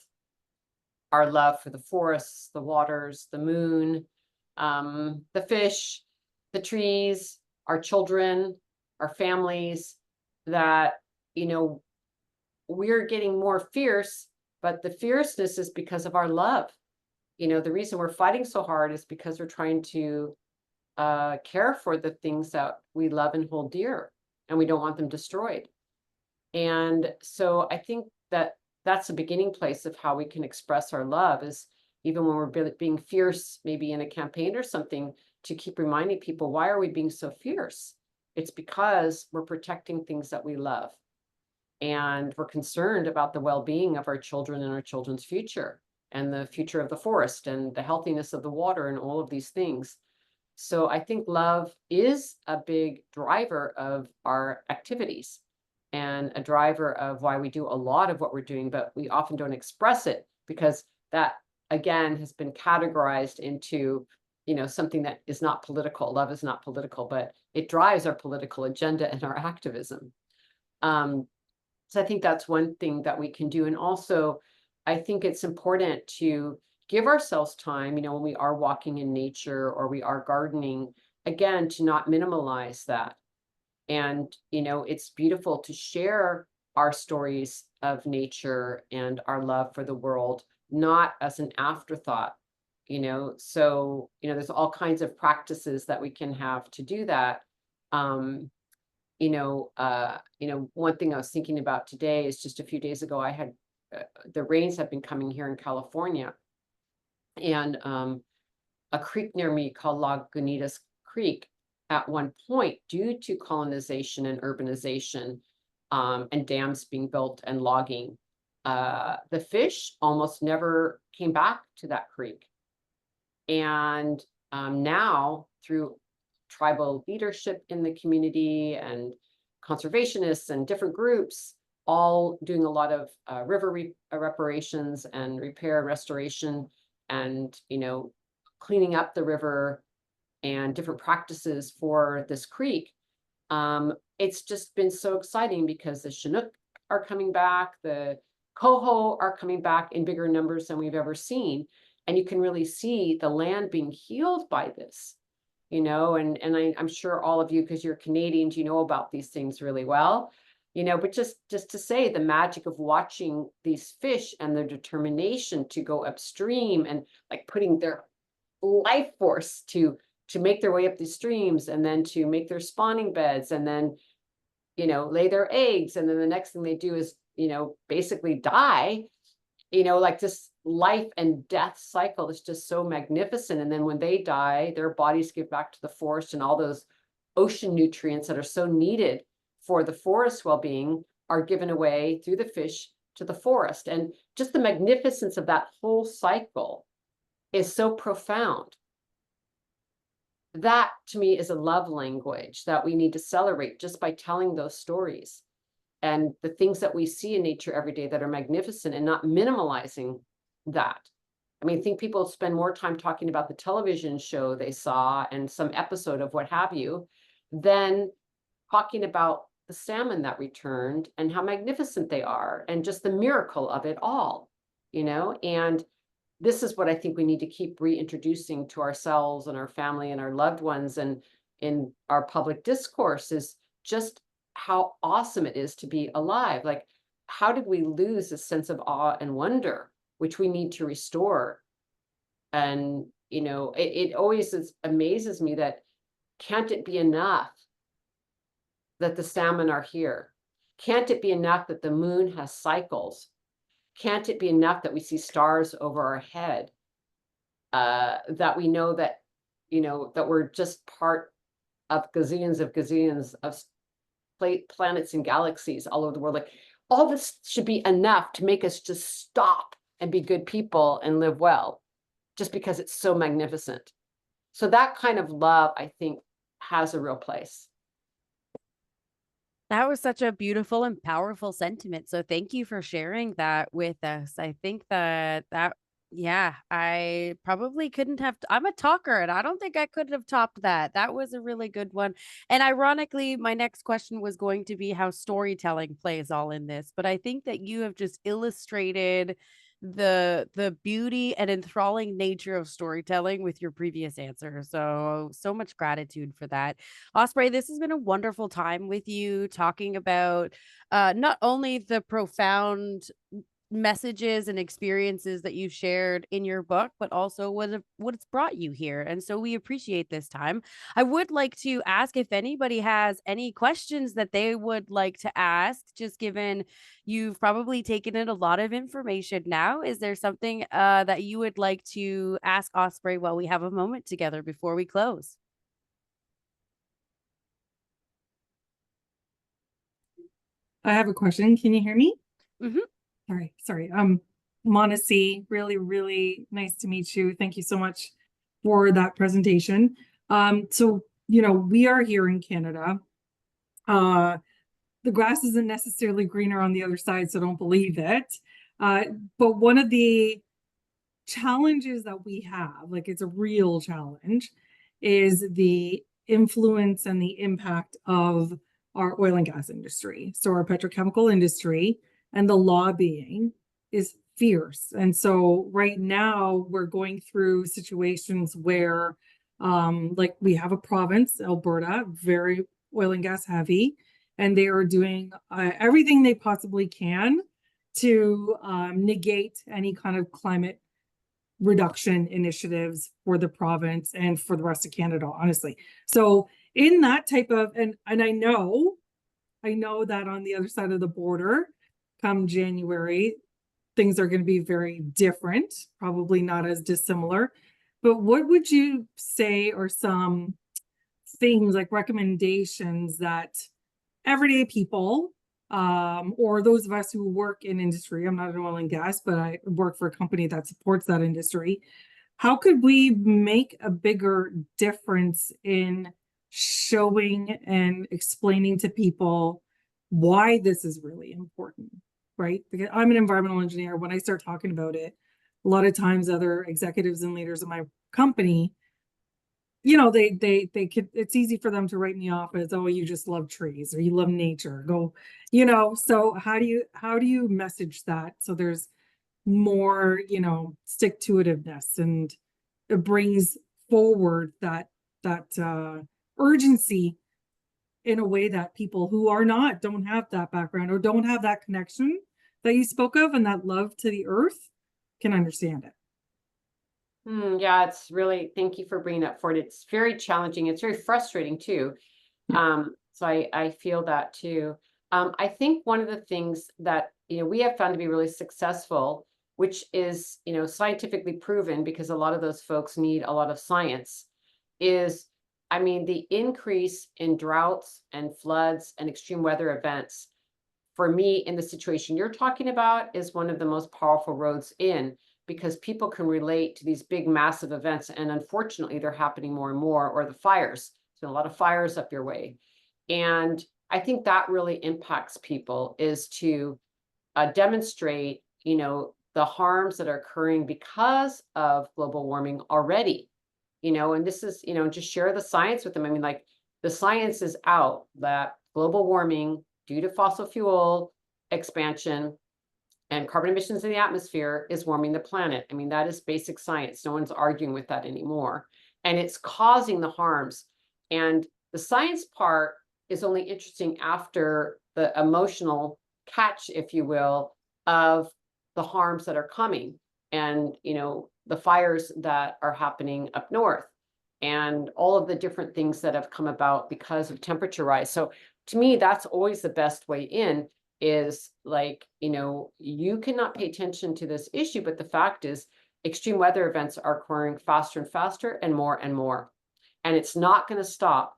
our love for the forests, the waters, the moon, the fish, the trees, our children, our families, that, we're getting more fierce, but the fierceness is because of our love. The reason we're fighting so hard is because we're trying to care for the things that we love and hold dear, and we don't want them destroyed. And so I think that that's a beginning place of how we can express our love is even when we're being fierce, maybe in a campaign or something, to keep reminding people, why are we being so fierce? It's because we're protecting things that we love. And we're concerned about the well-being of our children and our children's future and the future of the forest and the healthiness of the water and all of these things. So I think love is a big driver of our activities and a driver of why we do a lot of what we're doing, but we often don't express it because that again has been categorized into, something that is not political. Love is not political, but it drives our political agenda and our activism. Um, so I think that's one thing that we can do. And also, I think it's important to give ourselves time, when we are walking in nature or we are gardening, again, to not minimalize that. And, it's beautiful to share our stories of nature and our love for the world, not as an afterthought, So, there's all kinds of practices that we can have to do that. Um, one thing I was thinking about today is just a few days ago, I had the rains have been coming here in California, and a creek near me called Lagunitas Creek, at one point, due to colonization and urbanization, and dams being built and logging, the fish almost never came back to that creek. And now, through tribal leadership in the community and conservationists and different groups, all doing a lot of river reparations and repair and restoration, and cleaning up the river and different practices for this creek. It's just been so exciting because the Chinook are coming back, the Coho are coming back in bigger numbers than we've ever seen. And you can really see the land being healed by this, and I'm sure all of you, because you're Canadians, you know about these things really well, but just to say the magic of watching these fish and their determination to go upstream and like putting their life force to make their way up these streams and then to make their spawning beds and then lay their eggs, and then the next thing they do is basically die, like this life and death cycle is just so magnificent. And then when they die, their bodies give back to the forest, and all those ocean nutrients that are so needed for the forest well-being are given away through the fish to the forest. And just the magnificence of that whole cycle is so profound. That to me is a love language that we need to celebrate just by telling those stories and the things that we see in nature every day that are magnificent, and not minimalizing that. I mean, I think people spend more time talking about the television show they saw and some episode of what have you than talking about the salmon that returned and how magnificent they are and just the miracle of it all, and this is what I think we need to keep reintroducing to ourselves and our family and our loved ones and in our public discourse, is just how awesome it is to be alive. Like, how did we lose a sense of awe and wonder, which we need to restore? And, it always amazes me that can't it be enough that the salmon are here? Can't it be enough that the moon has cycles? Can't it be enough that we see stars over our head? That we know that, that we're just part of gazillions of planets and galaxies all over the world. Like, all this should be enough to make us just stop and be good people and live well, just because it's so magnificent. So that kind of love, I think, has a real place. That was such a beautiful and powerful sentiment. So thank you for sharing that with us. I think that yeah, I probably couldn't have I'm a talker and I don't think I could have topped that. That was a really good one. And ironically, my next question was going to be how storytelling plays all in this, but I think that you have just illustrated the beauty and enthralling nature of storytelling with your previous answer. So much gratitude for that. Osprey, this has been a wonderful time with you talking about not only the profound messages and experiences that you've shared in your book, but also what it's brought you here. And so we appreciate this time. I would like to ask if anybody has any questions that they would like to ask, just given you've probably taken in a lot of information now. Is there something that you would like to ask Osprey while we have a moment together before we close? I have a question. Can you hear me? Hmm. Sorry. Monacy, really, really nice to meet you. Thank you so much for that presentation. So, we are here in Canada. The grass isn't necessarily greener on the other side, so don't believe it. But one of the challenges that we have, like it's a real challenge, is the influence and the impact of our oil and gas industry. So our petrochemical industry and the lobbying is fierce. And so right now we're going through situations where like we have a province, Alberta, very oil and gas heavy, and they are doing everything they possibly can to negate any kind of climate reduction initiatives for the province and for the rest of Canada, honestly. So in that type of, and I know that on the other side of the border, come January, things are going to be very different, probably not as dissimilar. But what would you say are some things like recommendations that everyday people or those of us who work in industry, I'm not an oil and gas, but I work for a company that supports that industry. How could we make a bigger difference in showing and explaining to people why this is really important, right? Because I'm an environmental engineer. When I start talking about it, a lot of times other executives and leaders of my company, they could, it's easy for them to write me off as, oh, you just love trees or you love nature, go, so how do you message that so there's more, stick to itiveness, and it brings forward that urgency in a way that people who don't have that background or don't have that connection that you spoke of and that love to the earth can understand it. Yeah, it's really, thank you for bringing that forward. It's very challenging. It's very frustrating too. So I feel that too. I think one of the things that, we have found to be really successful, which is, scientifically proven, because a lot of those folks need a lot of science, is, the increase in droughts and floods and extreme weather events, for me, in the situation you're talking about, is one of the most powerful roads in, because people can relate to these big, massive events. And unfortunately, they're happening more and more, or the fires. So a lot of fires up your way. And I think that really impacts people, is to demonstrate, the harms that are occurring because of global warming already. And this is, just share the science with them. Like, the science is out that global warming due to fossil fuel expansion and carbon emissions in the atmosphere is warming the planet. That is basic science. No one's arguing with that anymore. And it's causing the harms. And the science part is only interesting after the emotional catch, if you will, of the harms that are coming, and, the fires that are happening up north, and all of the different things that have come about because of temperature rise. So to me, that's always the best way in, is like, you cannot pay attention to this issue, but the fact is extreme weather events are occurring faster and faster and more and more. And it's not going to stop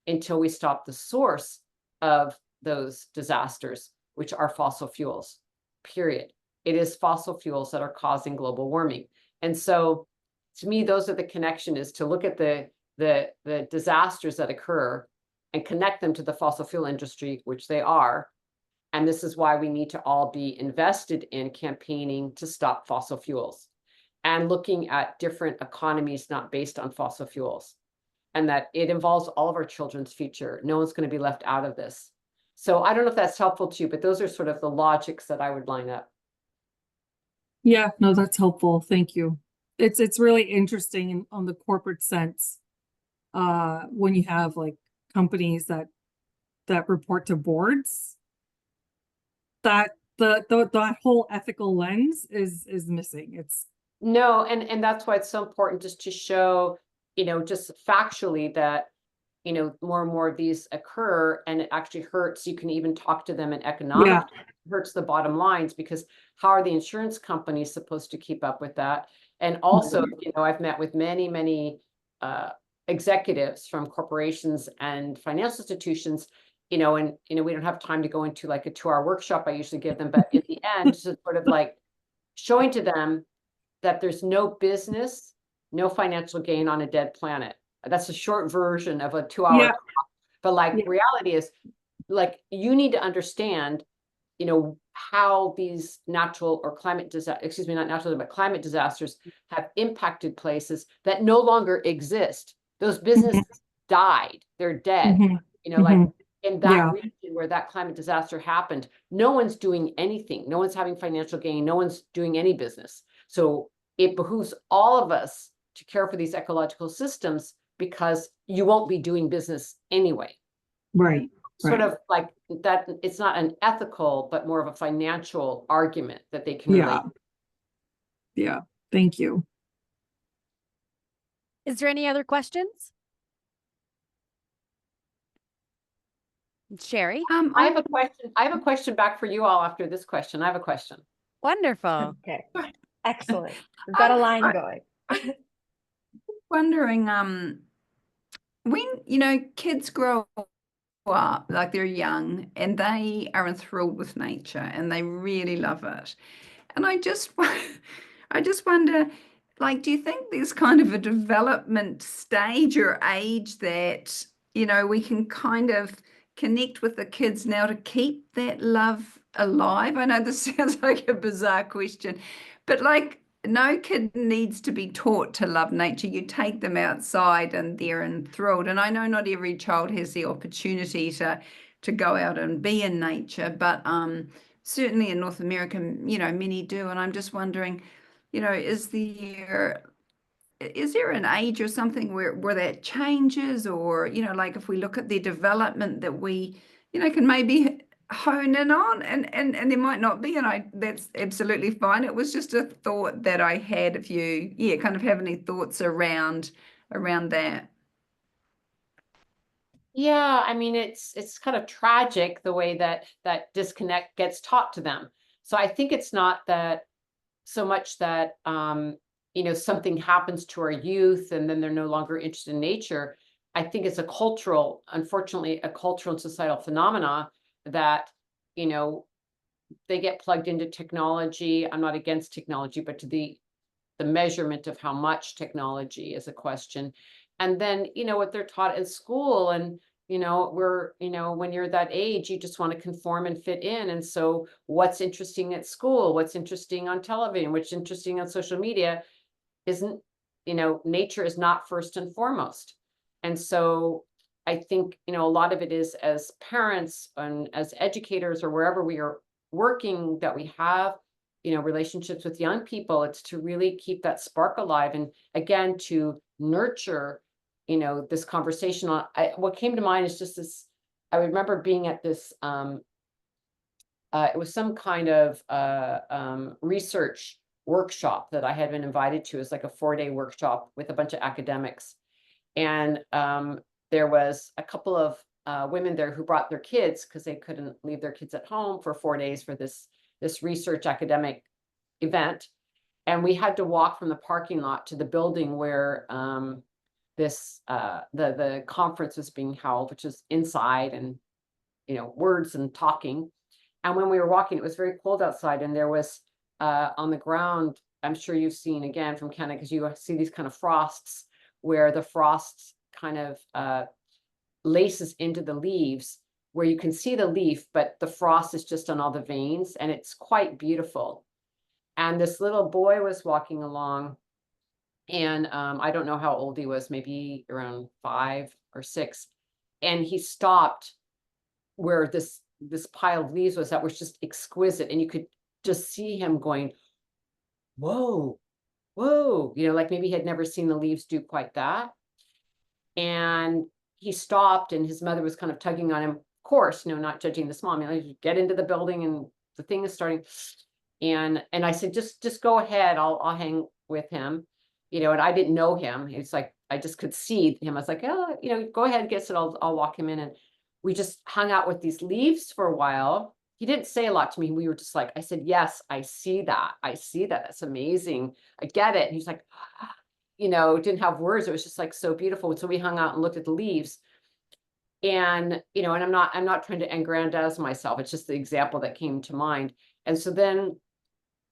until we stop the source of those disasters, which are fossil fuels, period. It is fossil fuels that are causing global warming. And so to me, those are the connection, is to look at the disasters that occur and connect them to the fossil fuel industry, which they are. And this is why we need to all be invested in campaigning to stop fossil fuels and looking at different economies not based on fossil fuels, and that it involves all of our children's future. No one's going to be left out of this. So I don't know if that's helpful to you, but those are sort of the logics that I would line up. Yeah, no, that's helpful. Thank you. It's really interesting on the corporate sense, when you have like companies that report to boards, that that whole ethical lens is missing. It's No, and that's why it's so important just to show, just factually that, more and more of these occur, and it actually hurts. You can even talk to them in economic, yeah, hurts the bottom lines, because how are the insurance companies supposed to keep up with that? And also, I've met with many executives from corporations and financial institutions, and we don't have time to go into like a 2-hour workshop I usually give them, but in the end, just sort of like showing to them that there's no business, no financial gain on a dead planet. That's a short version of a 2-hour yeah, talk. But like yeah, reality is, like, you need to understand, how these natural or climate disaster, excuse me, not natural, but climate disasters have impacted places that no longer exist. Those businesses mhm, died, they're dead. mhm, Like mhm, in that yeah, region where that climate disaster happened, no one's doing anything. No one's having financial gain. No one's doing any business. So it behooves all of us to care for these ecological systems, because you won't be doing business anyway. right, Sort right, of like that, it's not an ethical, but more of a financial argument that they can relate. yeah, yeah. Thank you. Is there any other questions? Sherry? I have a question. I have a question back for you all after this question. I have a question. Wonderful. Okay, excellent. We've got a line going. Wondering, when, kids grow up, like they're young and they are enthralled with nature and they really love it. And I just wonder, like, do you think there's kind of a development stage or age that, we can kind of connect with the kids now to keep that love alive? I know this sounds like a bizarre question, but like, no kid needs to be taught to love nature. You take them outside and they're enthralled. And I know not every child has the opportunity to go out and be in nature, but certainly in North America, many do. And I'm just wondering, is there an age or something where that changes, or, like if we look at their development that we, can maybe hone in on, and there might not be, and that's absolutely fine. It was just a thought that I had. If you, kind of have any thoughts around that. Yeah, I mean, it's kind of tragic the way that that disconnect gets taught to them. So I think it's not that so much that something happens to our youth and then they're no longer interested in nature. I think it's unfortunately, a cultural and societal phenomena that you know they get plugged into technology. I'm not against technology, but to the measurement of how much technology is a question. And then, what they're taught in school, and, when you're that age, you just want to conform and fit in. And so what's interesting at school, what's interesting on television, what's interesting on social media isn't, nature is not first and foremost. And so I think, a lot of it is, as parents and as educators or wherever we are working, that we have, relationships with young people. It's to really keep that spark alive, and again, to nurture, this conversation. What came to mind is just this. I remember being at this, it was some kind of research workshop that I had been invited to. It's like a 4-day workshop with a bunch of academics. And there was a couple of women there who brought their kids, because they couldn't leave their kids at home for 4 days for this research academic event. And we had to walk from the parking lot to the building where the conference was being held, which is inside, and words and talking. And when we were walking, it was very cold outside, and there was on the ground, I'm sure you've seen again from Canada, because you see these kind of frosts where the frost kind of laces into the leaves, where you can see the leaf, but the frost is just on all the veins, and it's quite beautiful. And this little boy was walking along, and I don't know how old he was, maybe around 5 or 6, and he stopped where this pile of leaves was, that was just exquisite, and you could just see him going, whoa, whoa, like maybe he had never seen the leaves do quite that. And he stopped, and his mother was kind of tugging on him, of course, not judging this mom, get into the building and the thing is starting. And I said, just go ahead. I'll hang with him, you know, and I didn't know him. It's like, I just could see him. I was like, oh, you know, go ahead, guess it. I'll walk him in. And we just hung out with these leaves for a while. He didn't say a lot to me. We were just like, I said, yes, I see that. I see that. That's amazing. I get it. And he's like, you know, didn't have words. It was just like so beautiful. So we hung out and looked at the leaves. And, you know, and I'm not trying to aggrandize myself. It's just the example that came to mind. And so then,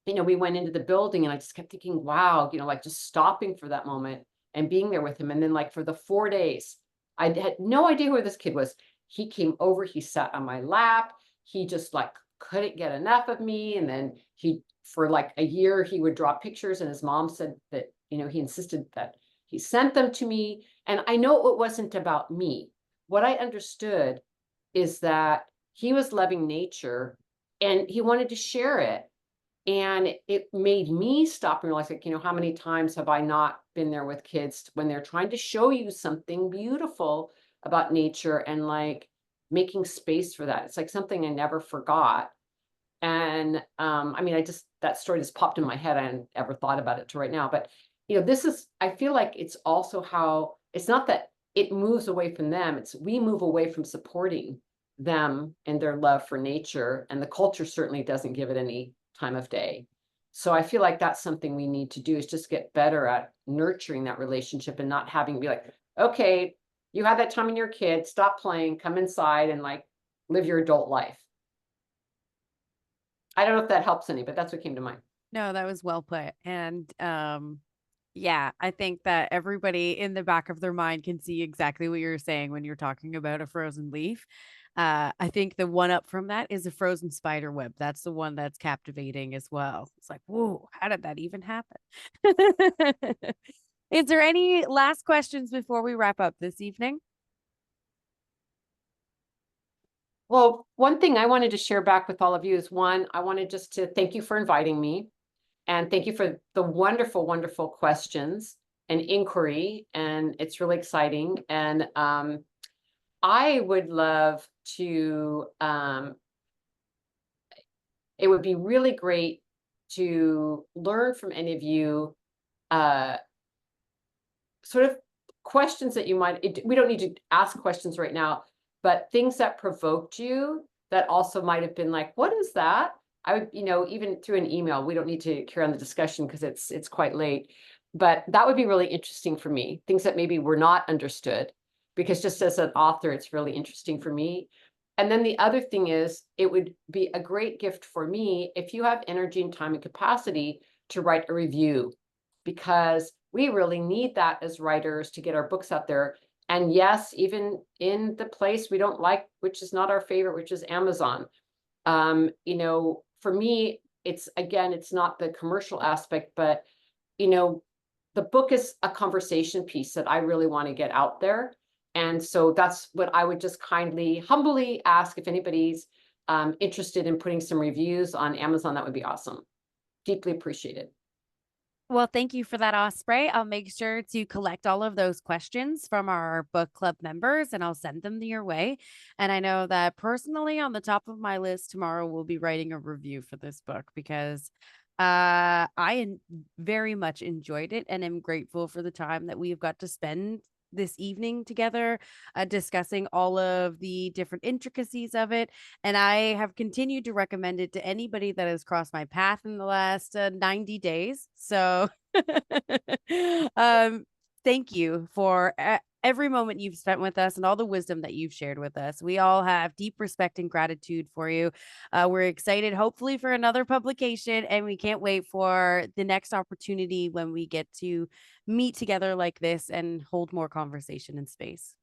you know, we went into the building and I just kept thinking, wow, you know, like just stopping for that moment and being there with him. And then like for the 4 days, I had no idea who this kid was. He came over, he sat on my lap. He just like couldn't get enough of me. And then for like a year, he would draw pictures and his mom said that, you know, he insisted that he sent them to me. And I know it wasn't about me. What I understood is that he was loving nature and he wanted to share it. And it made me stop and realize, like, you know, how many times have I not been there with kids when they're trying to show you something beautiful about nature and like making space for that. It's like something I never forgot. And I mean, that story just popped in my head. I hadn't ever thought about it to right now. But, you know, I feel like it's also how, it's not that it moves away from them. We move away from supporting them and their love for nature. And the culture certainly doesn't give it any time of day. So I feel like that's something we need to do, is just get better at nurturing that relationship and not having to be like, okay, you had that time in your kid, stop playing, come inside and like live your adult life. I don't know if that helps any, but that's what came to mind. No, that was well put. And yeah, I think that everybody in the back of their mind can see exactly what you're saying when you're talking about a frozen leaf. I think the one up from that is a frozen spider web. That's the one that's captivating as well. It's like, whoa, how did that even happen? Is there any last questions before we wrap up this evening? Well, one thing I wanted to share back with all of you is, one, I wanted just to thank you for inviting me. And thank you for the wonderful, wonderful questions and inquiry. And it's really exciting. And I would love to, it would be really great to learn from any of you, sort of questions that you we don't need to ask questions right now, but things that provoked you that also might have been like, what is that? I would, you know, even through an email, we don't need to carry on the discussion because it's quite late, but that would be really interesting for me. Things that maybe were not understood, because just as an author, it's really interesting for me. And then the other thing is, it would be a great gift for me if you have energy and time and capacity to write a review, because we really need that as writers to get our books out there. And yes, even in the place we don't like, which is not our favorite, which is Amazon. You know, for me, it's not the commercial aspect, but, you know, the book is a conversation piece that I really want to get out there. And so that's what I would just kindly, humbly ask, if anybody's interested in putting some reviews on Amazon, that would be awesome. Deeply appreciated. Well, thank you for that, Osprey. I'll make sure to collect all of those questions from our book club members and I'll send them your way. And I know that personally, on the top of my list tomorrow, we'll be writing a review for this book, because very much enjoyed it and am grateful for the time that we've got to spend this evening together, discussing all of the different intricacies of it. And I have continued to recommend it to anybody that has crossed my path in the last 90 days. So thank you for every moment you've spent with us and all the wisdom that you've shared with us. We all have deep respect and gratitude for you. We're excited, hopefully, for another publication, and we can't wait for the next opportunity when we get to meet together like this and hold more conversation in space.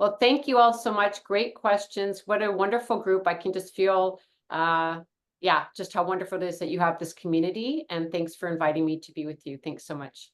Well, thank you all so much. Great questions. What a wonderful group. I can just feel, just how wonderful it is that you have this community. And thanks for inviting me to be with you. Thanks so much.